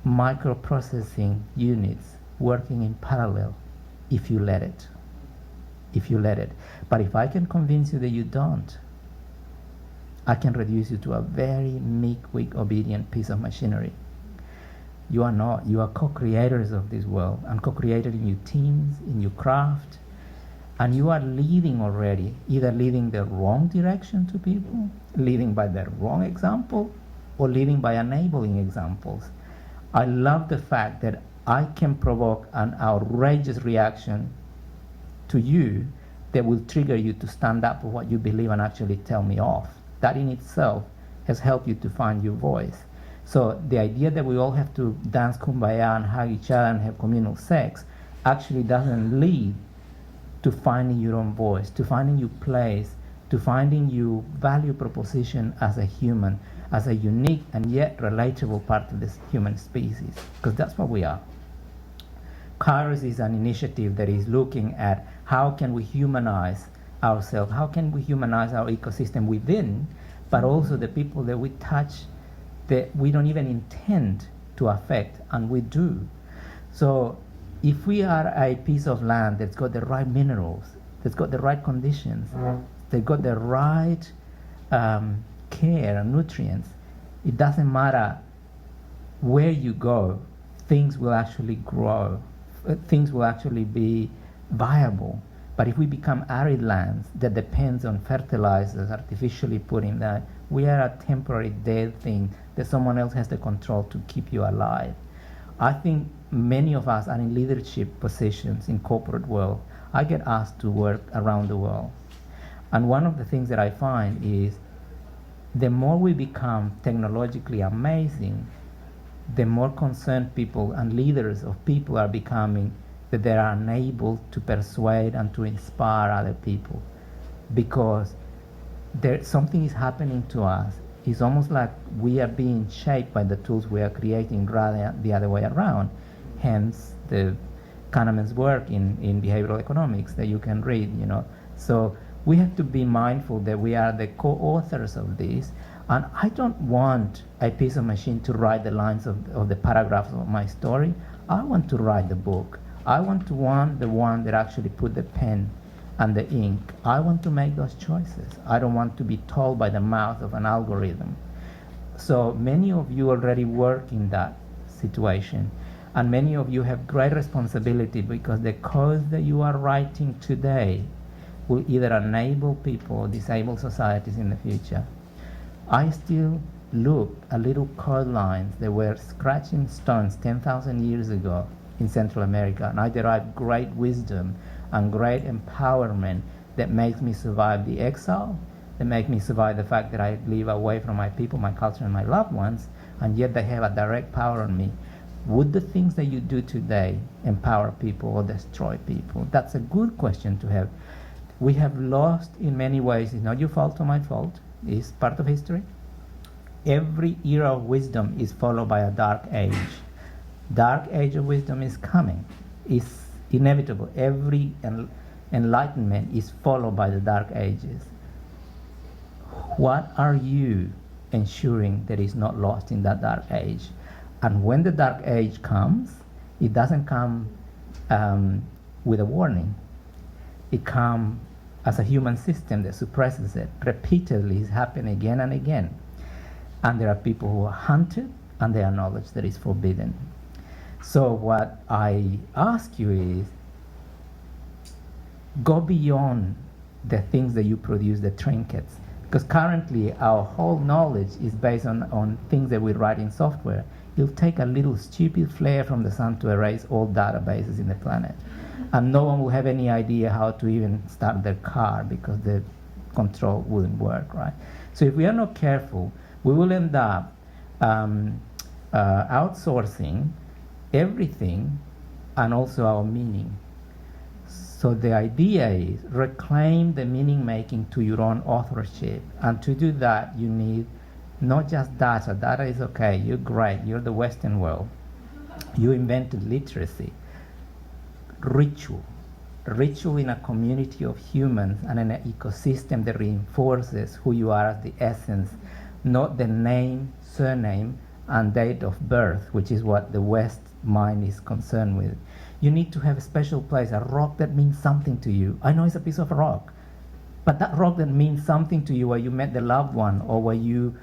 microprocessing units working in parallel, if you let it. But if I can convince you that you don't, I can reduce you to a very meek, weak, obedient piece of machinery. You are not. You are co-creators of this world, and co-creators in your teams, in your craft, and you are leading already, either leading the wrong direction to people, leading by the wrong example, or leading by enabling examples. I love the fact that I can provoke an outrageous reaction to you that will trigger you to stand up for what you believe and actually tell me off. That in itself has helped you to find your voice. So the idea that we all have to dance kumbaya and hug each other and have communal sex actually doesn't lead to finding your own voice, to finding your place, to finding your value proposition as a human, as a unique and yet relatable part of this human species, because that's what we are. Kairos is an initiative that is looking at how can we humanize ourselves, how can we humanize our ecosystem within, but also the people that we touch that we don't even intend to affect, and we do. So if we are a piece of land that's got the right minerals, that's got the right conditions, that's got the right care and nutrients, It doesn't matter where you go, things will actually grow, things will actually be viable. But if we become arid lands that depends on fertilizers artificially put in that, we are a temporary dead thing that someone else has the control to keep you alive. I think many of us are in leadership positions in corporate world. I get asked to work around the world. And one of the things that I find is the more we become technologically amazing, the more concerned people and leaders of people are becoming that they are unable to persuade and to inspire other people, because something is happening to us. It's almost like we are being shaped by the tools we are creating rather than the other way around. Hence the Kahneman's work in behavioral economics that you can read, you know. So we have to be mindful that we are the co-authors of this. And I don't want a piece of machine to write the lines of the paragraphs of my story. I want to write the book. I want the one that actually put the pen and the ink. I want to make those choices. I don't want to be told by the mouth of an algorithm. So many of you already work in that situation, and many of you have great responsibility, because the code that you are writing today will either enable people or disable societies in the future. I still look at little code lines that were scratching stones 10,000 years ago in Central America, and I derive great wisdom and great empowerment that makes me survive the exile, that make me survive the fact that I live away from my people, my culture, and my loved ones, and yet they have a direct power on me. Would the things that you do today empower people or destroy people? That's a good question to have. We have lost in many ways. It's not your fault or my fault. It's part of history. Every era of wisdom is followed by a dark age. Dark age of wisdom is coming. It's inevitable. Every enlightenment is followed by the dark ages. What are you ensuring that is not lost in that dark age? And when the dark age comes, it doesn't come with a warning. It comes as a human system that suppresses it. Repeatedly, it's happening again and again. And there are people who are hunted, and they are knowledge that is forbidden. So what I ask you is, go beyond the things that you produce, the trinkets. Because currently our whole knowledge is based on things that we write in software. It'll take a little stupid flare from the sun to erase all databases in the planet. And no one will have any idea how to even start their car, because the control wouldn't work, right? So if we are not careful, we will end up outsourcing everything, and also our meaning. So the idea is reclaim the meaning making to your own authorship. And to do that, you need not just data. Data is okay, you're great, you're the Western world. You invented literacy. Ritual in a community of humans and in an ecosystem that reinforces who you are as the essence, not the name, surname, and date of birth, which is what the West mind is concerned with. You need to have a special place, a rock that means something to you. I know it's a piece of rock, but that rock that means something to you, where you met the loved one, or where you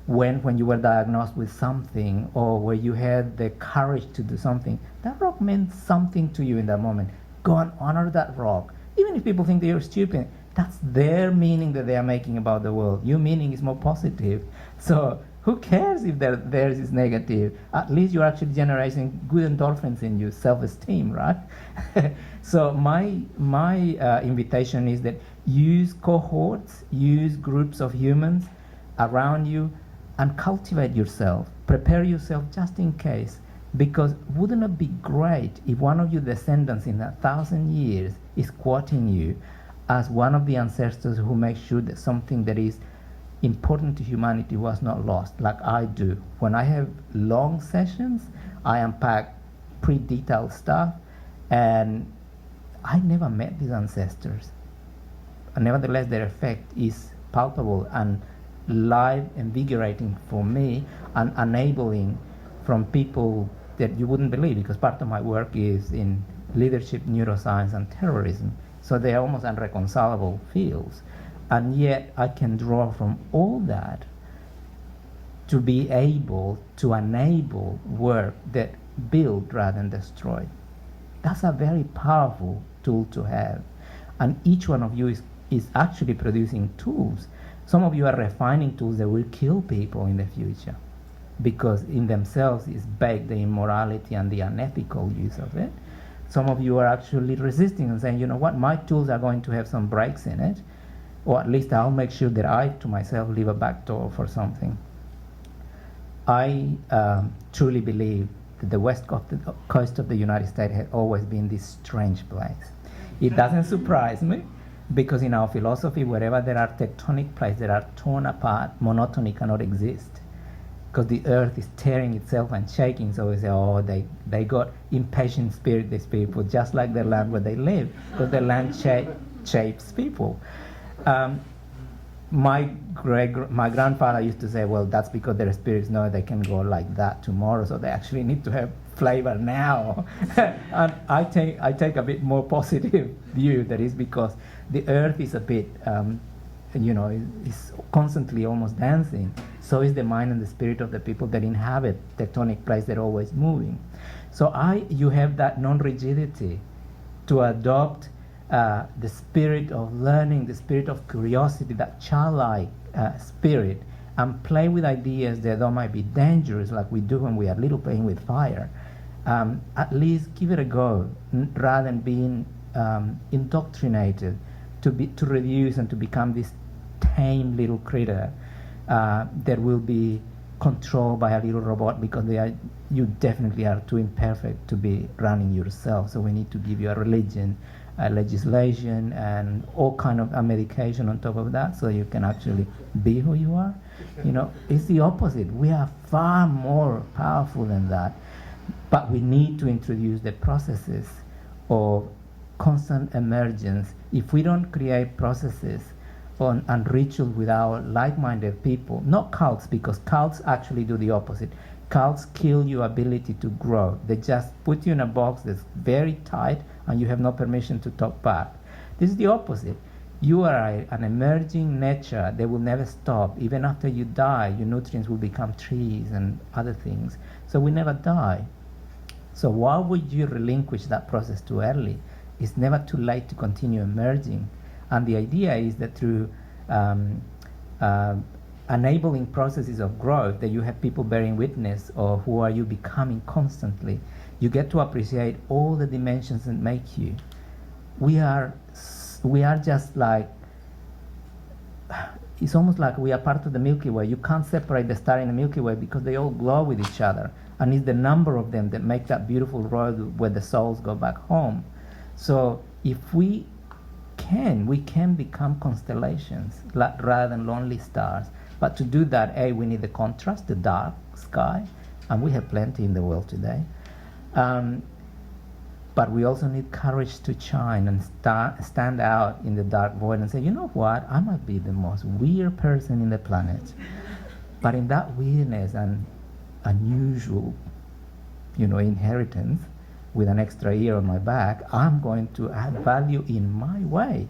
went when you were diagnosed with something, or where you had the courage to do something, that rock meant something to you in that moment. Go and honor that rock. Even if people think that you're stupid, that's their meaning that they are making about the world. Your meaning is more positive. So who cares if theirs is negative? At least you're actually generating good endorphins in you, self-esteem, right? So my invitation is that use cohorts, use groups of humans around you, and cultivate yourself. Prepare yourself just in case. Because wouldn't it be great if one of your descendants in 1,000 years is quoting you as one of the ancestors who makes sure that something that is important to humanity was not lost, like I do. When I have long sessions, I unpack pretty detailed stuff, and I never met these ancestors. And nevertheless, their effect is palpable and live, invigorating for me, and enabling from people that you wouldn't believe, because part of my work is in leadership, neuroscience, and terrorism. So they are almost unreconcilable fields. And yet I can draw from all that to be able to enable work that build rather than destroy. That's a very powerful tool to have. And each one of you is actually producing tools. Some of you are refining tools that will kill people in the future because in themselves is baked the immorality and the unethical use of it. Some of you are actually resisting and saying, you know what, my tools are going to have some breaks in it, or at least I'll make sure that I, to myself, leave a back door for something. I truly believe that the west coast of the United States has always been this strange place. It doesn't surprise me because in our philosophy, wherever there are tectonic plates that are torn apart, monotony cannot exist because the earth is tearing itself and shaking. So we say, oh, they got impatient spirit, these people, just like the land where they live, because the land shapes people. My grandfather used to say, well, that's because their spirits know they can go like that tomorrow, so they actually need to have flavor now. And I take a bit more positive view. That is because the earth is a bit, is constantly almost dancing. So is the mind and the spirit of the people that inhabit tectonic plates that are always moving. So you have that non-rigidity to adopt the spirit of learning, the spirit of curiosity, that childlike spirit, and play with ideas that though might be dangerous, like we do when we are little, playing with fire. At least give it a go, rather than being indoctrinated to reduce and to become this tame little critter that will be controlled by a little robot, because you definitely are too imperfect to be running yourself. So we need to give you a religion, legislation, and all kind of a medication on top of that, so you can actually be who you are. It's the opposite. We are far more powerful than that, but we need to introduce the processes of constant emergence. If we don't create processes and rituals with our like-minded people, not cults, because cults actually do the opposite. Cults kill your ability to grow. They just put you in a box that's very tight and you have no permission to talk back. This is the opposite. You are an emerging nature that will never stop. Even after you die, your nutrients will become trees and other things. So we never die. So why would you relinquish that process too early? It's never too late to continue emerging. And the idea is that through enabling processes of growth, that you have people bearing witness of who are you becoming constantly, you get to appreciate all the dimensions that make you. We are just like, it's almost like we are part of the Milky Way. You can't separate the star in the Milky Way because they all glow with each other. And it's the number of them that make that beautiful road where the souls go back home. So if we can become constellations rather than lonely stars. But to do that, we need the contrast, the dark sky, and we have plenty in the world today. But we also need courage to shine and stand out in the dark void and say, you know what, I might be the most weird person in the planet, but in that weirdness and unusual, inheritance, with an extra ear on my back, I'm going to add value in my way.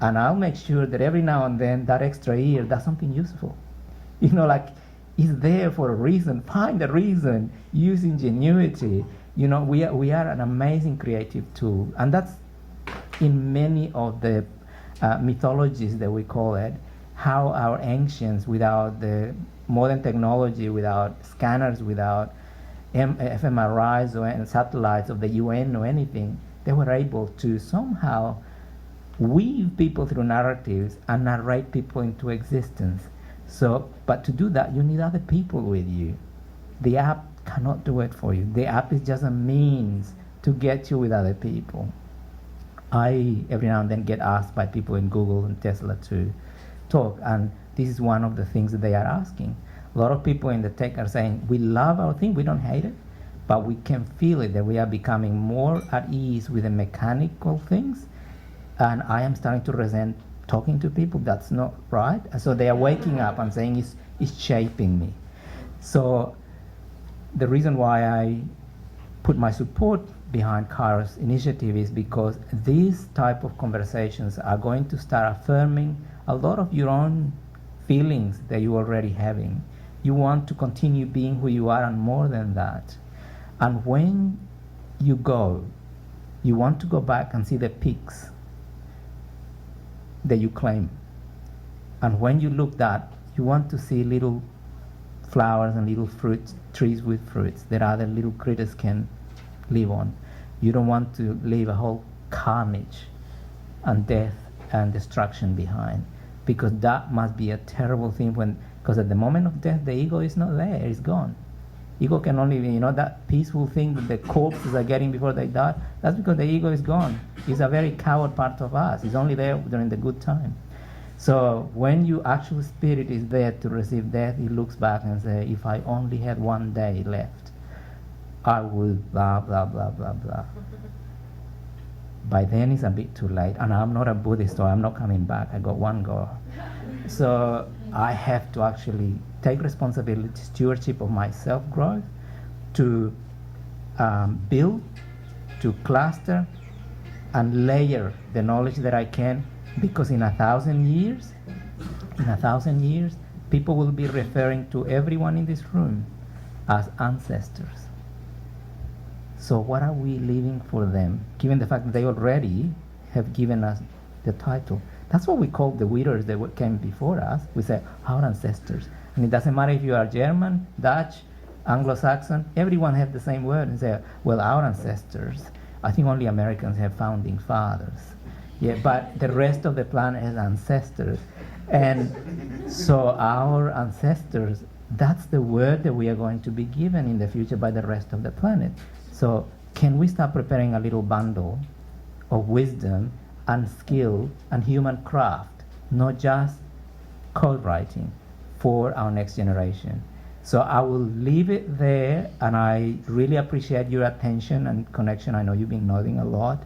And I'll make sure that every now and then that extra ear does something useful. Like, it's there for a reason. Find a reason. Use ingenuity. We are an amazing creative tool. And that's in many of the mythologies that we call it, how our ancients, without the modern technology, without scanners, without fMRIs or satellites of the UN or anything, they were able to somehow weave people through narratives and narrate people into existence. But to do that, you need other people with you. The app cannot do it for you. The app is just a means to get you with other people. I, every now and then, get asked by people in Google and Tesla to talk, and this is one of the things that they are asking. A lot of people in the tech are saying, we love our thing, we don't hate it, but we can feel it, that we are becoming more at ease with the mechanical things, and I am starting to resent talking to people. That's not right. So they are waking up and saying, it's shaping me. So the reason why I put my support behind Kairos initiative is because these type of conversations are going to start affirming a lot of your own feelings that you're already having. You want to continue being who you are and more than that. And when you go, you want to go back and see the peaks that you claim. And when you look that, you want to see little flowers and little fruits, trees with fruits that other little critters can live on. You don't want to leave a whole carnage and death and destruction behind, because that must be a terrible thing because at the moment of death, the ego is not there, it's gone. Ego can only be, that peaceful thing that the corpses are getting before they die, that's because the ego is gone. It's a very coward part of us. It's only there during the good time. So when your actual spirit is there to receive death, it looks back and says, if I only had one day left, I would blah, blah, blah, blah, blah. By then it's a bit too late. And I'm not a Buddhist, so I'm not coming back. I got one go. So I have to actually take responsibility, stewardship of my self-growth, to build, to cluster, and layer the knowledge that I can, because in 1,000 years, people will be referring to everyone in this room as ancestors. So what are we leaving for them, given the fact that they already have given us the title? That's what we call the widows that came before us. We say, our ancestors. And it doesn't matter if you are German, Dutch, Anglo-Saxon, everyone has the same word and say, well, our ancestors. I think only Americans have founding fathers. Yeah, but the rest of the planet has ancestors. And so our ancestors, that's the word that we are going to be given in the future by the rest of the planet. So can we start preparing a little bundle of wisdom and skill and human craft, not just code writing, for our next generation? So I will leave it there, and I really appreciate your attention and connection. I know you've been nodding a lot.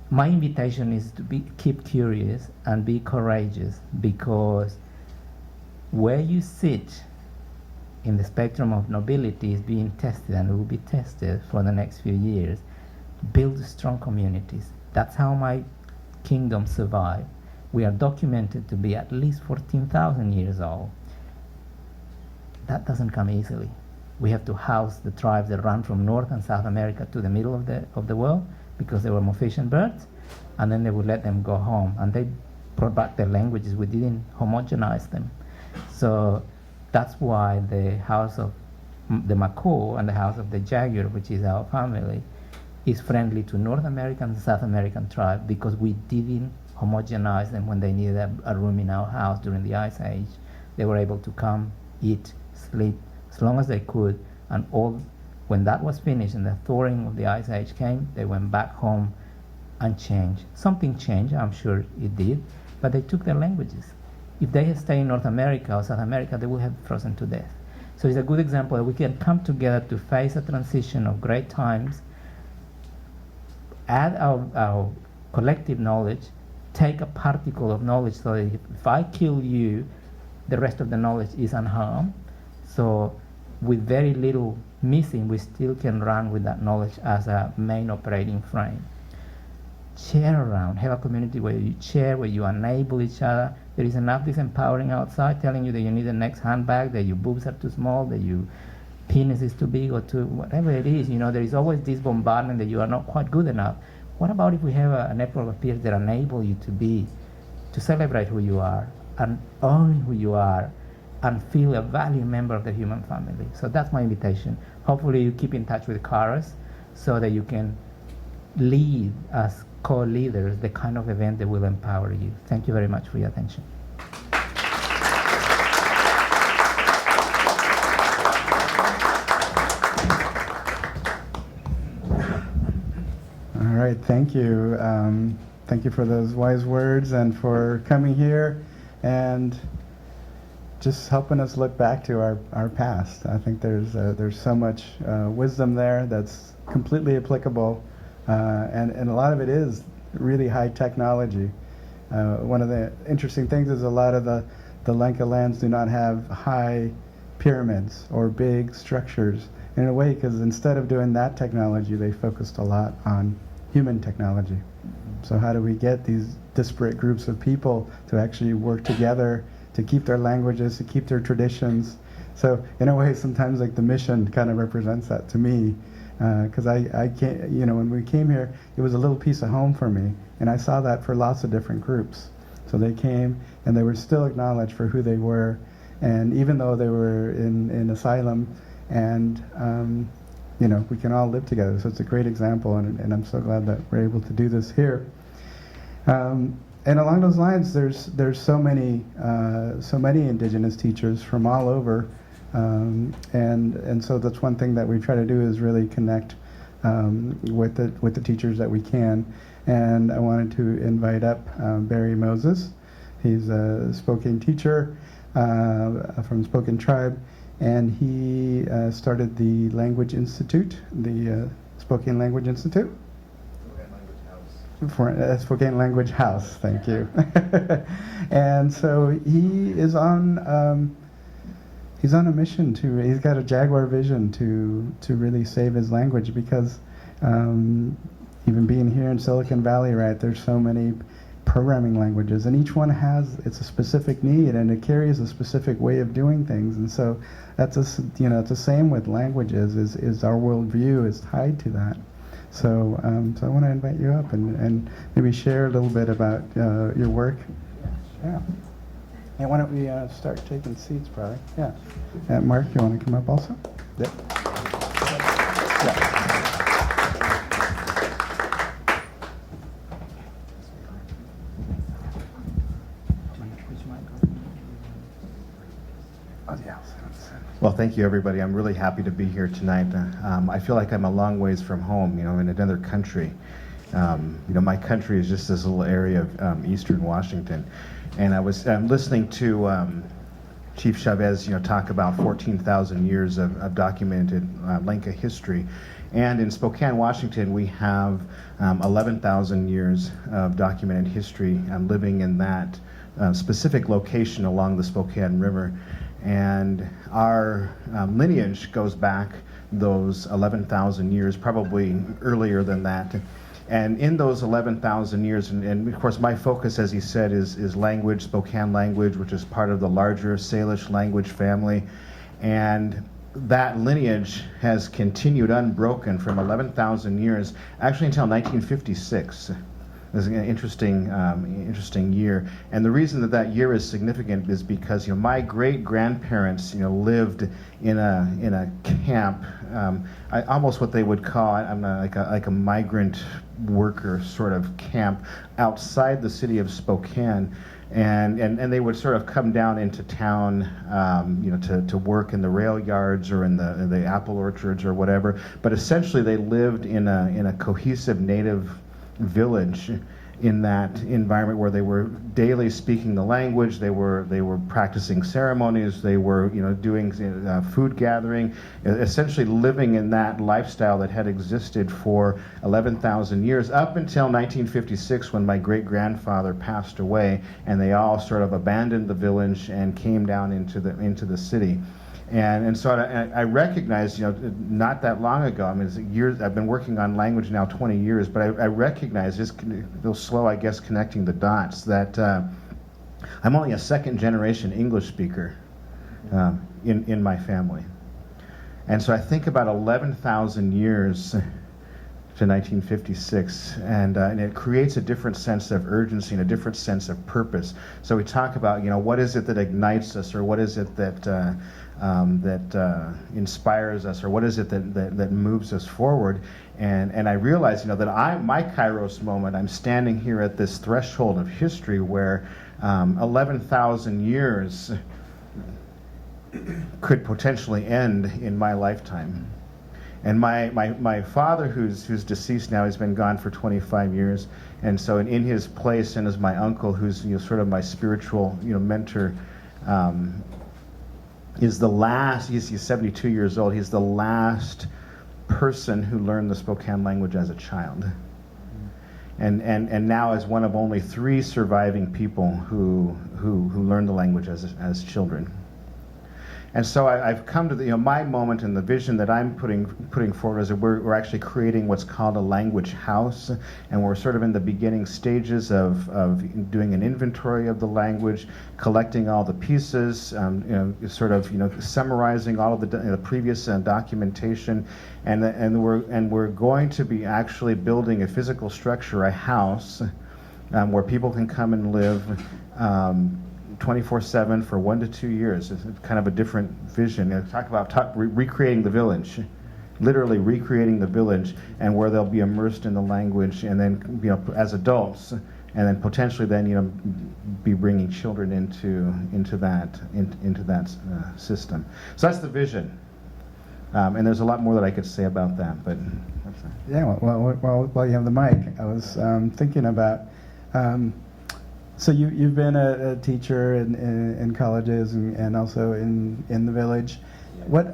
My invitation is to keep curious and be courageous, because where you sit in the spectrum of nobility is being tested, and it will be tested for the next few years. Build strong communities. That's how my kingdom survived. We are documented to be at least 14,000 years old. That doesn't come easily. We have to house the tribes that run from North and South America to the middle of the world, because they were more fish and birds, and then they would let them go home. And they brought back their languages. We didn't homogenize them. So that's why the house of the macaw and the house of the jaguar, which is our family, is friendly to North American and South American tribes, because we didn't homogenize them when they needed a room in our house during the Ice Age. They were able to come, eat, sleep, as long as they could, and when that was finished and the thawing of the Ice Age came, they went back home and changed. Something changed, I'm sure it did, but they took their languages. If they had stayed in North America or South America, they would have frozen to death. So it's a good example that we can come together to face a transition of great times, add our collective knowledge, take a particle of knowledge, so that if I kill you, the rest of the knowledge is unharmed. So with very little missing, we still can run with that knowledge as a main operating frame. Share around, have a community where you share, where you enable each other. There is enough disempowering outside telling you that you need the next handbag, that your boobs are too small, that your penis is too big, or too whatever it is. There is always this bombardment that you are not quite good enough. What about if we have a network of peers that enable you to celebrate who you are and own who you are and feel a valued member of the human family? So that's my invitation. Hopefully you keep in touch with Kairos so that you can lead as co-leaders the kind of event that will empower you. Thank you very much for your attention. All right, thank you. Thank you for those wise words and for coming here and just helping us look back to our past. I think there's so much wisdom there that's completely applicable, and a lot of it is really high technology. One of the interesting things is a lot of the Lenca lands do not have high pyramids or big structures, in a way, because instead of doing that technology, they focused a lot on human technology. So how do we get these disparate groups of people to actually work together to keep their languages, to keep their traditions. So in a way, sometimes like the mission kind of represents that to me, because I can't, when we came here, it was a little piece of home for me, and I saw that for lots of different groups. So they came, and they were still acknowledged for who they were, and even though they were in asylum, and we can all live together. So it's a great example, and I'm so glad that we're able to do this here. And along those lines, there's so many Indigenous teachers from all over, and so that's one thing that we try to do is really connect with the teachers that we can. And I wanted to invite up Barry Moses. He's a Spokane teacher from Spokane Tribe, and he started the Language Institute, the Spokane Language Institute. For Spokane Language House, thank you. And so he is on he's on a mission he's got a Jaguar vision to really save his language, because even being here in Silicon Valley, right, there's so many programming languages, and each one it's a specific need, and it carries a specific way of doing things. And so that's it's the same with languages, is our worldview is tied to that. So, so I want to invite you up and maybe share a little bit about your work. Yeah. And why don't we start taking seats, probably? Yeah. Mark, you want to come up also? Yep. Yeah. Oh, yeah. Well, thank you, everybody. I'm really happy to be here tonight. I feel like I'm a long ways from home, in another country. My country is just this little area of eastern Washington. And I was listening to Chief Chavez, talk about 14,000 years of documented Lenca history. And in Spokane, Washington, we have 11,000 years of documented history living in that specific location along the Spokane River. And our lineage goes back those 11,000 years, probably earlier than that. And in those 11,000 years, and of course my focus, as he said, is language, Spokane language, which is part of the larger Salish language family. And that lineage has continued unbroken from 11,000 years, actually until 1956. This is an interesting year, and the reason that year is significant is because my great grandparents lived in a camp, almost what they would call like a migrant worker sort of camp outside the city of Spokane, and they would sort of come down into town, to work in the rail yards or in the apple orchards or whatever. But essentially, they lived in a cohesive native village in that environment where they were daily speaking the language, they were practicing ceremonies, they were doing food gathering, essentially living in that lifestyle that had existed for 11,000 years up until 1956, when my great-grandfather passed away, and they all sort of abandoned the village and came down into the city. And so I recognized, not that long ago, I mean, it's years, I've been working on language now 20 years, but I recognized, just a little slow, I guess, connecting the dots, that I'm only a second-generation English speaker in my family. And so I think about 11,000 years to 1956, and it creates a different sense of urgency and a different sense of purpose. So we talk about, what is it that ignites us, or what is it that inspires us, or what is it that moves us forward? And I realize, that my Kairos moment, I'm standing here at this threshold of history where 11,000 years could potentially end in my lifetime. And my father, who's deceased now, he's been gone for 25 years, and so in his place, and as my uncle, who's sort of my spiritual mentor, is the last. He's 72 years old. He's the last person who learned the Spokane language as a child, and now is one of only 3 surviving people who learned the language as children. And so I've come to my moment and the vision that I'm putting forward is that we're actually creating what's called a language house, and we're sort of in the beginning stages of doing an inventory of the language, collecting all the pieces, summarizing all of the previous documentation, and we're going to be actually building a physical structure, a house, where people can come and live 24/7 for 1 to 2 years. It's kind of a different vision. Talk about recreating the village, literally recreating the village, and where they'll be immersed in the language, and then as adults, and then potentially then be bringing children into that system. So that's the vision, and there's a lot more that I could say about that, but. Yeah, while you have the mic, I was thinking about, so you've been a teacher in colleges and also in the village. What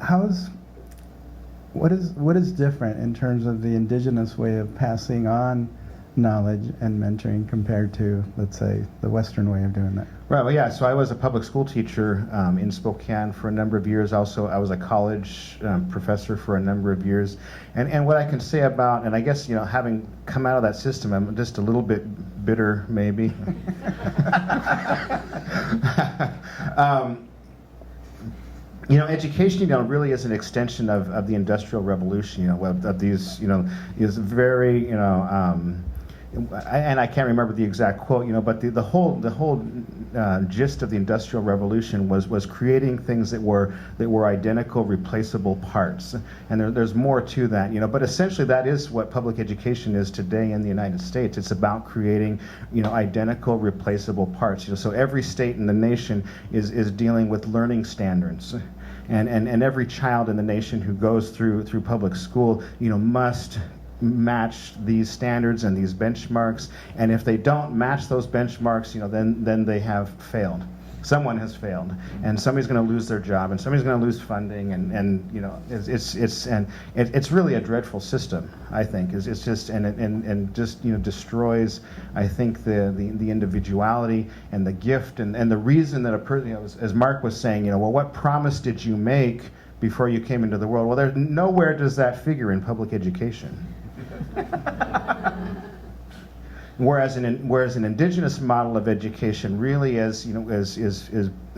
is different in terms of the indigenous way of passing on knowledge and mentoring compared to, let's say, the Western way of doing that? Right, well, yeah, so I was a public school teacher in Spokane for a number of years. Also, I was a college professor for a number of years. And what I can say about, and I guess, having come out of that system, I'm just a little bit bitter, maybe. Education, really is an extension of the Industrial Revolution, of these, is very, and I can't remember the exact quote, but the whole gist of the Industrial Revolution was creating things that were identical, replaceable parts. And there's more to that, but essentially that is what public education is today in the United States. It's about creating, identical, replaceable parts. So every state in the nation is dealing with learning standards. And every child in the nation who goes through public school, must match these standards and these benchmarks, and if they don't match those benchmarks, then they have failed. Someone has failed, and somebody's going to lose their job, and somebody's going to lose funding, and it's really a dreadful system. I think it's just destroys, I think, the individuality and the gift and the reason that a person, as Mark was saying, what promise did you make before you came into the world? Well, nowhere does that figure in public education. Whereas an indigenous model of education really is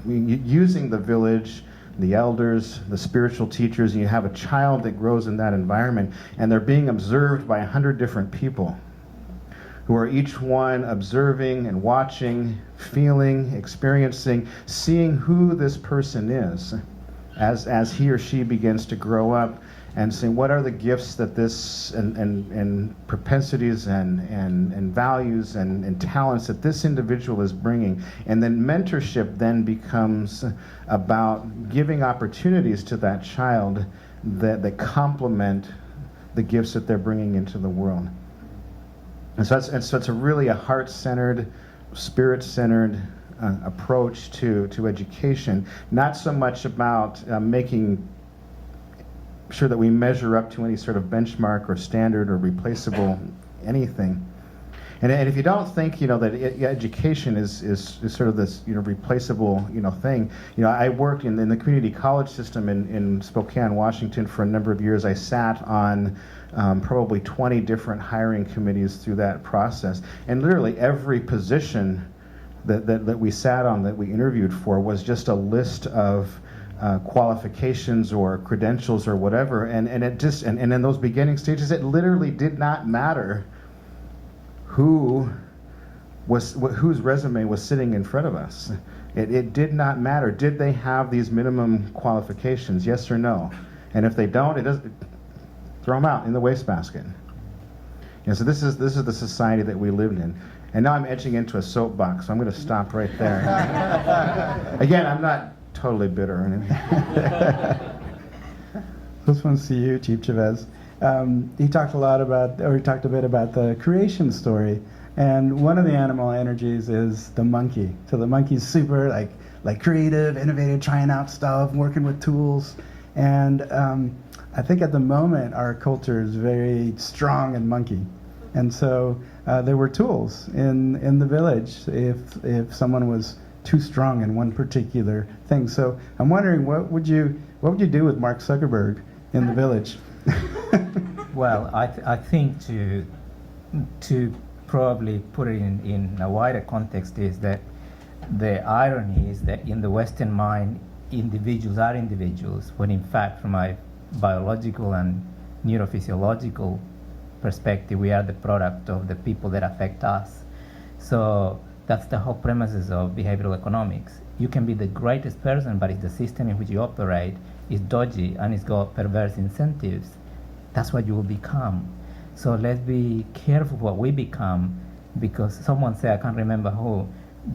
using the village, the elders, the spiritual teachers, and you have a child that grows in that environment, and they're being observed by 100 different people who are each one observing and watching, feeling, experiencing, seeing who this person is as he or she begins to grow up, and saying what are the gifts that this and propensities and values and talents that this individual is bringing. And then mentorship then becomes about giving opportunities to that child that complement the gifts that they're bringing into the world. And so it's really a heart-centered, spirit-centered approach to education, not so much about making sure that we measure up to any sort of benchmark or standard or replaceable anything. And if you don't think, that education is sort of this, replaceable, thing. I worked in the community college system in Spokane, Washington for a number of years. I sat on probably 20 different hiring committees through that process. And literally every position that we sat on, that we interviewed for, was just a list of qualifications or credentials or whatever, and in those beginning stages, it literally did not matter whose resume was sitting in front of us. It did not matter. Did they have these minimum qualifications? Yes or no? And if they don't, throw them out in the wastebasket. So this is the society that we lived in. And now I'm edging into a soapbox, so I'm going to stop right there. Again, I'm not totally bitter or anything. This one's to you, Chief Chevez. He talked a bit about the creation story, and one of the animal energies is the monkey. So the monkey's super like creative, innovative, trying out stuff, working with tools, and I think at the moment our culture is very strong and monkey, and so there were tools in the village. If someone was too strong in one particular thing. So I'm wondering, what would you do with Mark Zuckerberg in the village? Well, I think to probably put it in a wider context is that the irony is that in the Western mind, individuals are individuals, when in fact from a biological and neurophysiological perspective, we are the product of the people that affect us. So that's the whole premises of behavioral economics. You can be the greatest person, but if the system in which you operate is dodgy and it's got perverse incentives, that's what you will become. So let's be careful what we become, because someone said, I can't remember who,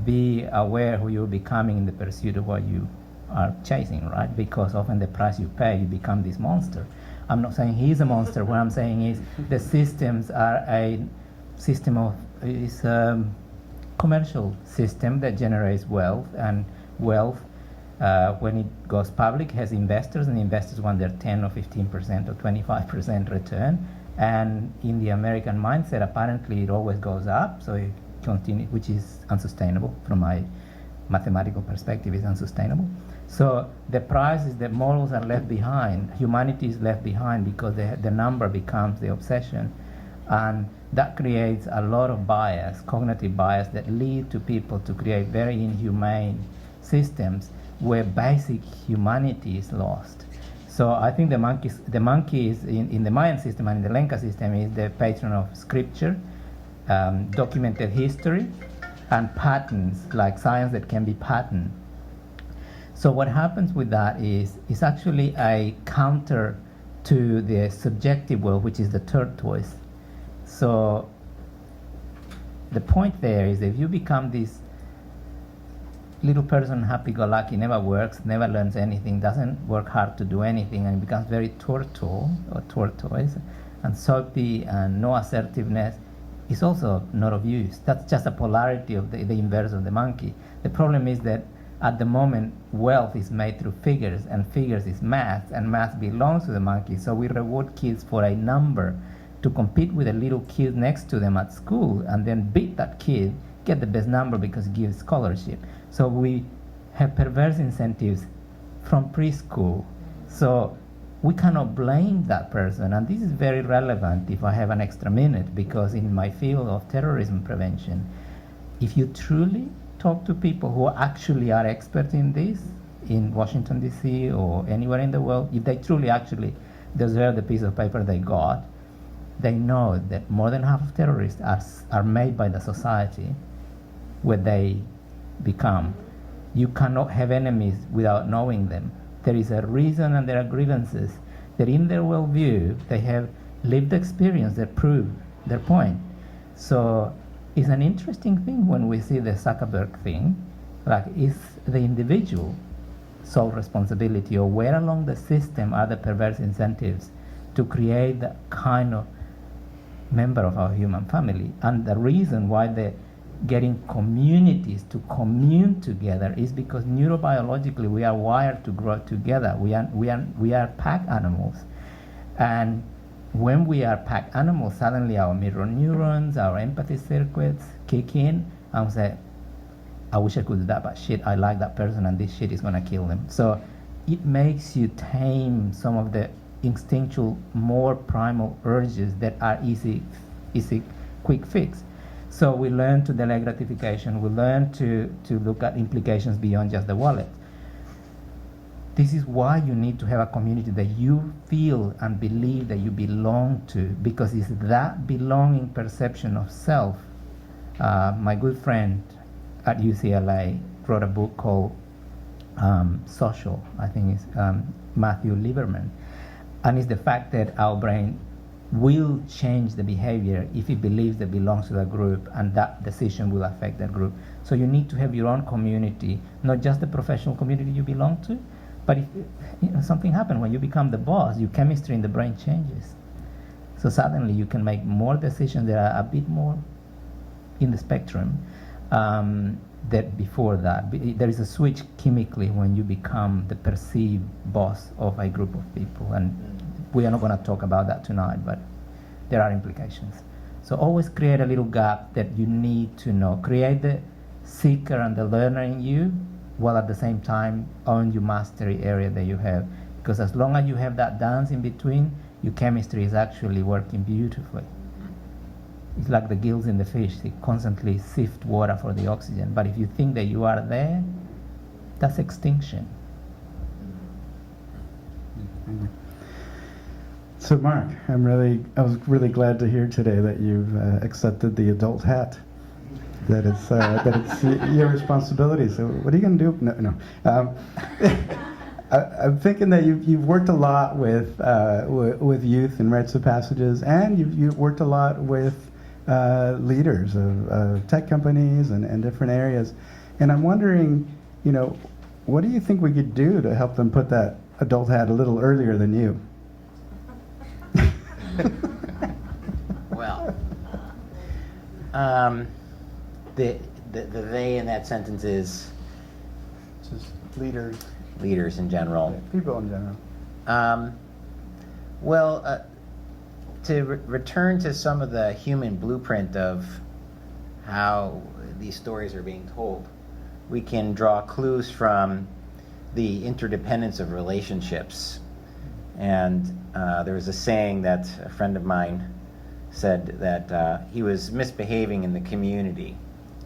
be aware who you're becoming in the pursuit of what you are chasing, right? Because often the price you pay, you become this monster. I'm not saying he's a monster. What I'm saying is the systems are a system of, is a commercial system that generates wealth, and wealth, when it goes public, has investors, and investors want their 10 or 15% or 25% return. And in the American mindset, apparently it always goes up, so it continue, which is unsustainable from my mathematical perspective. Is unsustainable. So the price is that morals are left behind, humanity is left behind, because the number becomes the obsession, and that creates a lot of bias, cognitive bias, that lead to people to create very inhumane systems where basic humanity is lost. So I think the monkey is in the Mayan system and in the Lenca system is the patron of scripture, documented history, and patterns, like science that can be patterned. So what happens with that is actually a counter to the subjective world, which is the tortoise. So the point there is, if you become this little person, happy-go-lucky, never works, never learns anything, doesn't work hard to do anything, and becomes very tortoise, and soapy, and no assertiveness, is also not of use. That's just a polarity of the inverse of the monkey. The problem is that at the moment, wealth is made through figures, and figures is math, and math belongs to the monkey. So we reward kids for a number to compete with a little kid next to them at school, and then beat that kid, get the best number because it gives scholarship. So we have perverse incentives from preschool. So we cannot blame that person, and this is very relevant if I have an extra minute, because in my field of terrorism prevention, if you truly talk to people who actually are experts in this, in Washington DC or anywhere in the world, if they truly actually deserve the piece of paper they got, they know that more than half of terrorists are made by the society where they become. You cannot have enemies without knowing them. There is a reason, and there are grievances that in their worldview they have lived experience that prove their point. So it's an interesting thing when we see the Zuckerberg thing, like, is the individual sole responsibility, or where along the system are the perverse incentives to create that kind of member of our human family? And the reason why they're getting communities to commune together is because neurobiologically we are wired to grow together. We are pack animals, and when we are pack animals, suddenly our mirror neurons, our empathy circuits kick in, and we say, I wish I could do that, but shit, I like that person, and this shit is gonna kill them. So it makes you tame some of the instinctual, more primal urges that are easy quick fix. So we learn to delay gratification. We learn to look at implications beyond just the wallet. This is why you need to have a community that you feel and believe that you belong to, because it's that belonging perception of self. My good friend at UCLA wrote a book called Social, I think it's Matthew Lieberman. And it's the fact that our brain will change the behavior if it believes that it belongs to that group, and that decision will affect that group. So you need to have your own community, not just the professional community you belong to, but if something happens when you become the boss, your chemistry in the brain changes. So suddenly you can make more decisions that are a bit more in the spectrum that before that. There is a switch chemically when you become the perceived boss of a group of people, and we are not going to talk about that tonight, but there are implications. So always create a little gap that you need to know. Create seeker and the learner in you, while at the same time own your mastery area that you have. Because as long as you have that dance in between, your chemistry is actually working beautifully. It's like the gills in the fish, they constantly sift water for the oxygen. But if you think that you are there, that's extinction. So Mark, I was really glad to hear today that you've accepted the adult hat. That it's your responsibility. So what are you going to do? No. I'm thinking that you've worked a lot with youth and rites of passages, and you've worked a lot with leaders of tech companies and different areas. And I'm wondering, what do you think we could do to help them put that adult hat a little earlier than you? Well, the they in that sentence is Just leaders, leaders in general. people in general. To return to some of the human blueprint of how these stories are being told, we can draw clues from the interdependence of relationships. And there was a saying that a friend of mine said that he was misbehaving in the community,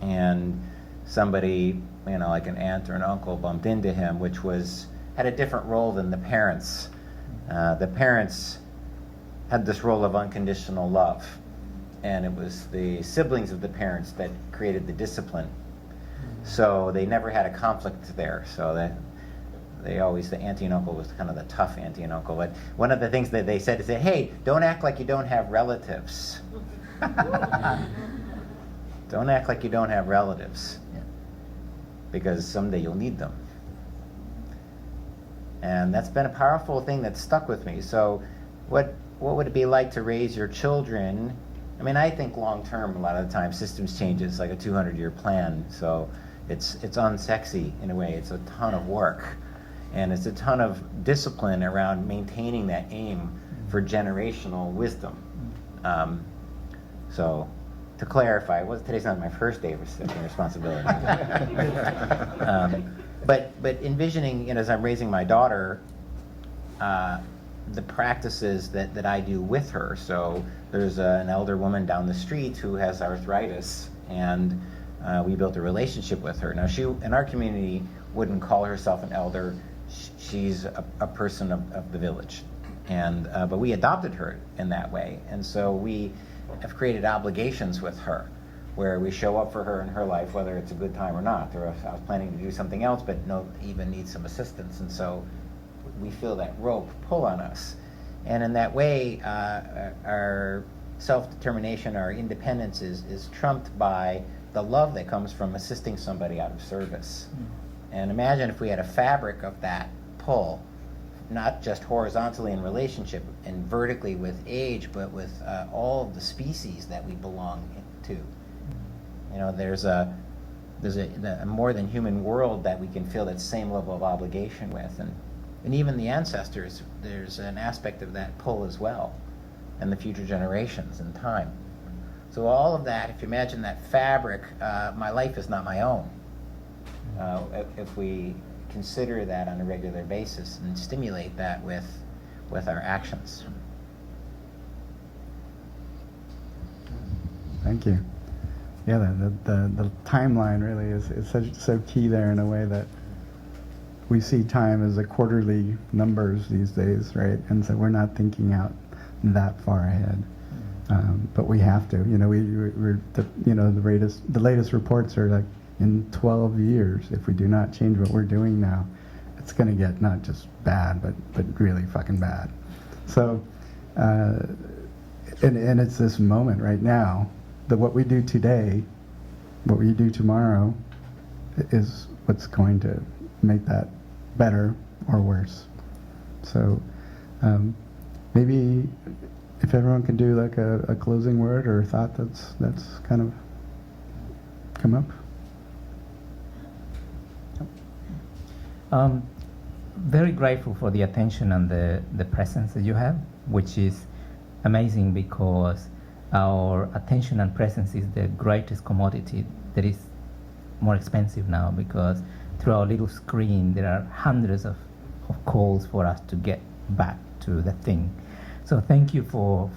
and somebody, like an aunt or an uncle, bumped into him, which had a different role than the parents. The parents had this role of unconditional love, and it was the siblings of the parents that created the discipline. So they never had a conflict there. So that the auntie and uncle was kind of the tough auntie and uncle. But one of the things that they said is that, hey, don't act like you don't have relatives. Don't act like you don't have relatives, because someday you'll need them. And that's been a powerful thing that's stuck with me. So what would it be like to raise your children? I mean, I think long term, a lot of the time, systems changes like a 200-year plan. So it's unsexy in a way. It's a ton of work. And it's a ton of discipline around maintaining that aim for generational wisdom. So, to clarify, today's not my first day of accepting responsibility. But envisioning, as I'm raising my daughter, the practices that I do with her. So there's an elder woman down the street who has arthritis, and we built a relationship with her. Now, she, in our community, wouldn't call herself an elder. She's a person of the village, and but we adopted her in that way, and so we have created obligations with her, where we show up for her in her life, whether it's a good time or not. Or if I was planning to do something else, but even need some assistance, and so we feel that rope pull on us, and in that way, our self-determination, our independence is trumped by the love that comes from assisting somebody out of service. And imagine if we had a fabric of that pull, not just horizontally in relationship and vertically with age, but with all of the species that we belong to. There's a more than human world that we can feel that same level of obligation with, and even the ancestors. There's an aspect of that pull as well, and the future generations and time. So all of that, if you imagine that fabric, my life is not my own. If we consider that on a regular basis and stimulate that with our actions. Thank you. Yeah, the timeline really is so key there, in a way that we see time as a quarterly numbers these days, right? And so we're not thinking out that far ahead. But we have to. The latest reports are like, in 12 years, if we do not change what we're doing now, it's going to get not just bad, but really fucking bad. So, and it's this moment right now that what we do today, what we do tomorrow, is what's going to make that better or worse. So, maybe if everyone can do like a closing word or a thought that's kind of come up. Very grateful for the attention and the presence that you have, which is amazing, because our attention and presence is the greatest commodity that is more expensive now because through our little screen there are hundreds of calls for us to get back to the thing. So thank you for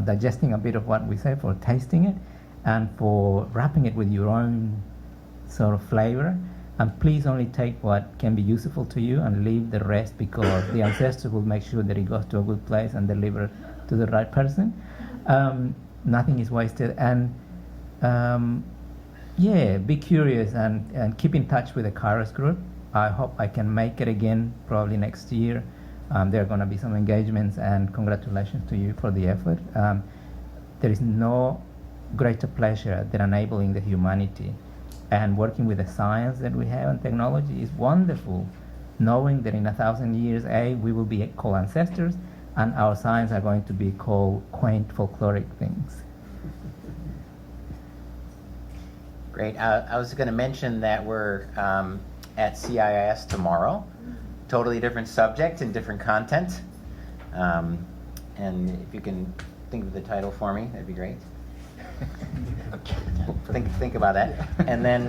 digesting a bit of what we say, for tasting it, and for wrapping it with your own sort of flavor. And please only take what can be useful to you and leave the rest, because the ancestors will make sure that it goes to a good place and deliver to the right person. Nothing is wasted. And be curious and keep in touch with the Kairos group. I hope I can make it again probably next year. There are going to be some engagements, and congratulations to you for the effort. There is no greater pleasure than enabling the humanity, and working with the science that we have and technology is wonderful, knowing that in 1,000 years, we will be called ancestors, and our science are going to be called quaint folkloric things. Great. I was going to mention that we're at CIIS tomorrow. Totally different subject and different content. And if you can think of the title for me, that'd be great. think about that. And then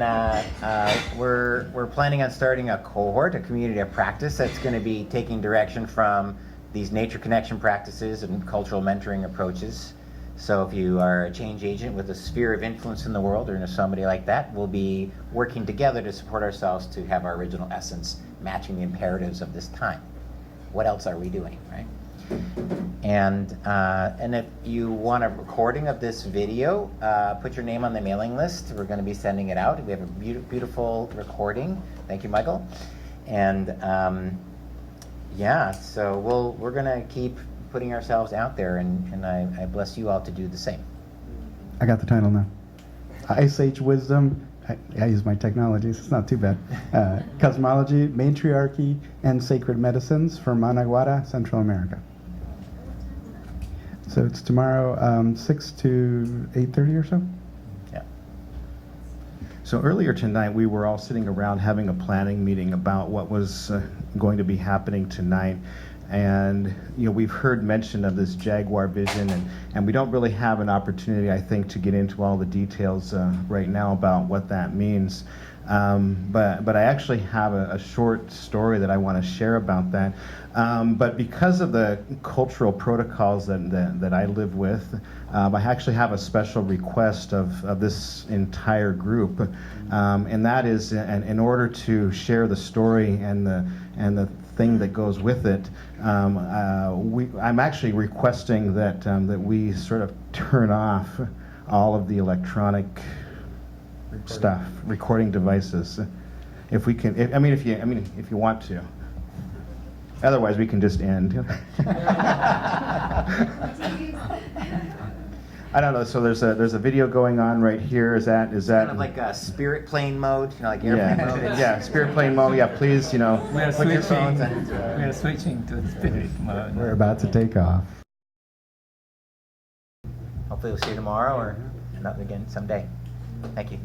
we're planning on starting a cohort, a community of practice that's going to be taking direction from these nature connection practices and cultural mentoring approaches. So if you are a change agent with a sphere of influence in the world, or somebody like that, we'll be working together to support ourselves to have our original essence matching the imperatives of this time. What else are we doing, right? And if you want a recording of this video, put your name on the mailing list. We're going to be sending it out. We have a beautiful recording. Thank you, Michael. And so we're going to keep putting ourselves out there, and I bless you all to do the same. I got the title now. Ice Age Wisdom. I use my technologies, it's not too bad. Cosmology, Matriarchy, and Sacred Medicines for Managuara, Central America. So it's tomorrow, 6 to 8:30 or so? Yeah. So earlier tonight, we were all sitting around having a planning meeting about what was going to be happening tonight. And we've heard mention of this Jaguar vision, and we don't really have an opportunity, I think, to get into all the details right now about what that means. But I actually have a short story that I want to share about that. But because of the cultural protocols that I live with, I actually have a special request of this entire group, and that is, in order to share the story and the thing that goes with it, I'm actually requesting that we sort of turn off all of the electronic stuff, recording devices, if we can. If you want to. Otherwise, we can just end. I don't know. So there's a video going on right here. Is that kind of like a spirit plane mode, like airplane mode? Yeah, spirit plane mode. Yeah, please, We are put your phones on. We are switching to spirit mode. We're about to take off. Hopefully we'll see you tomorrow, or not again someday. Thank you.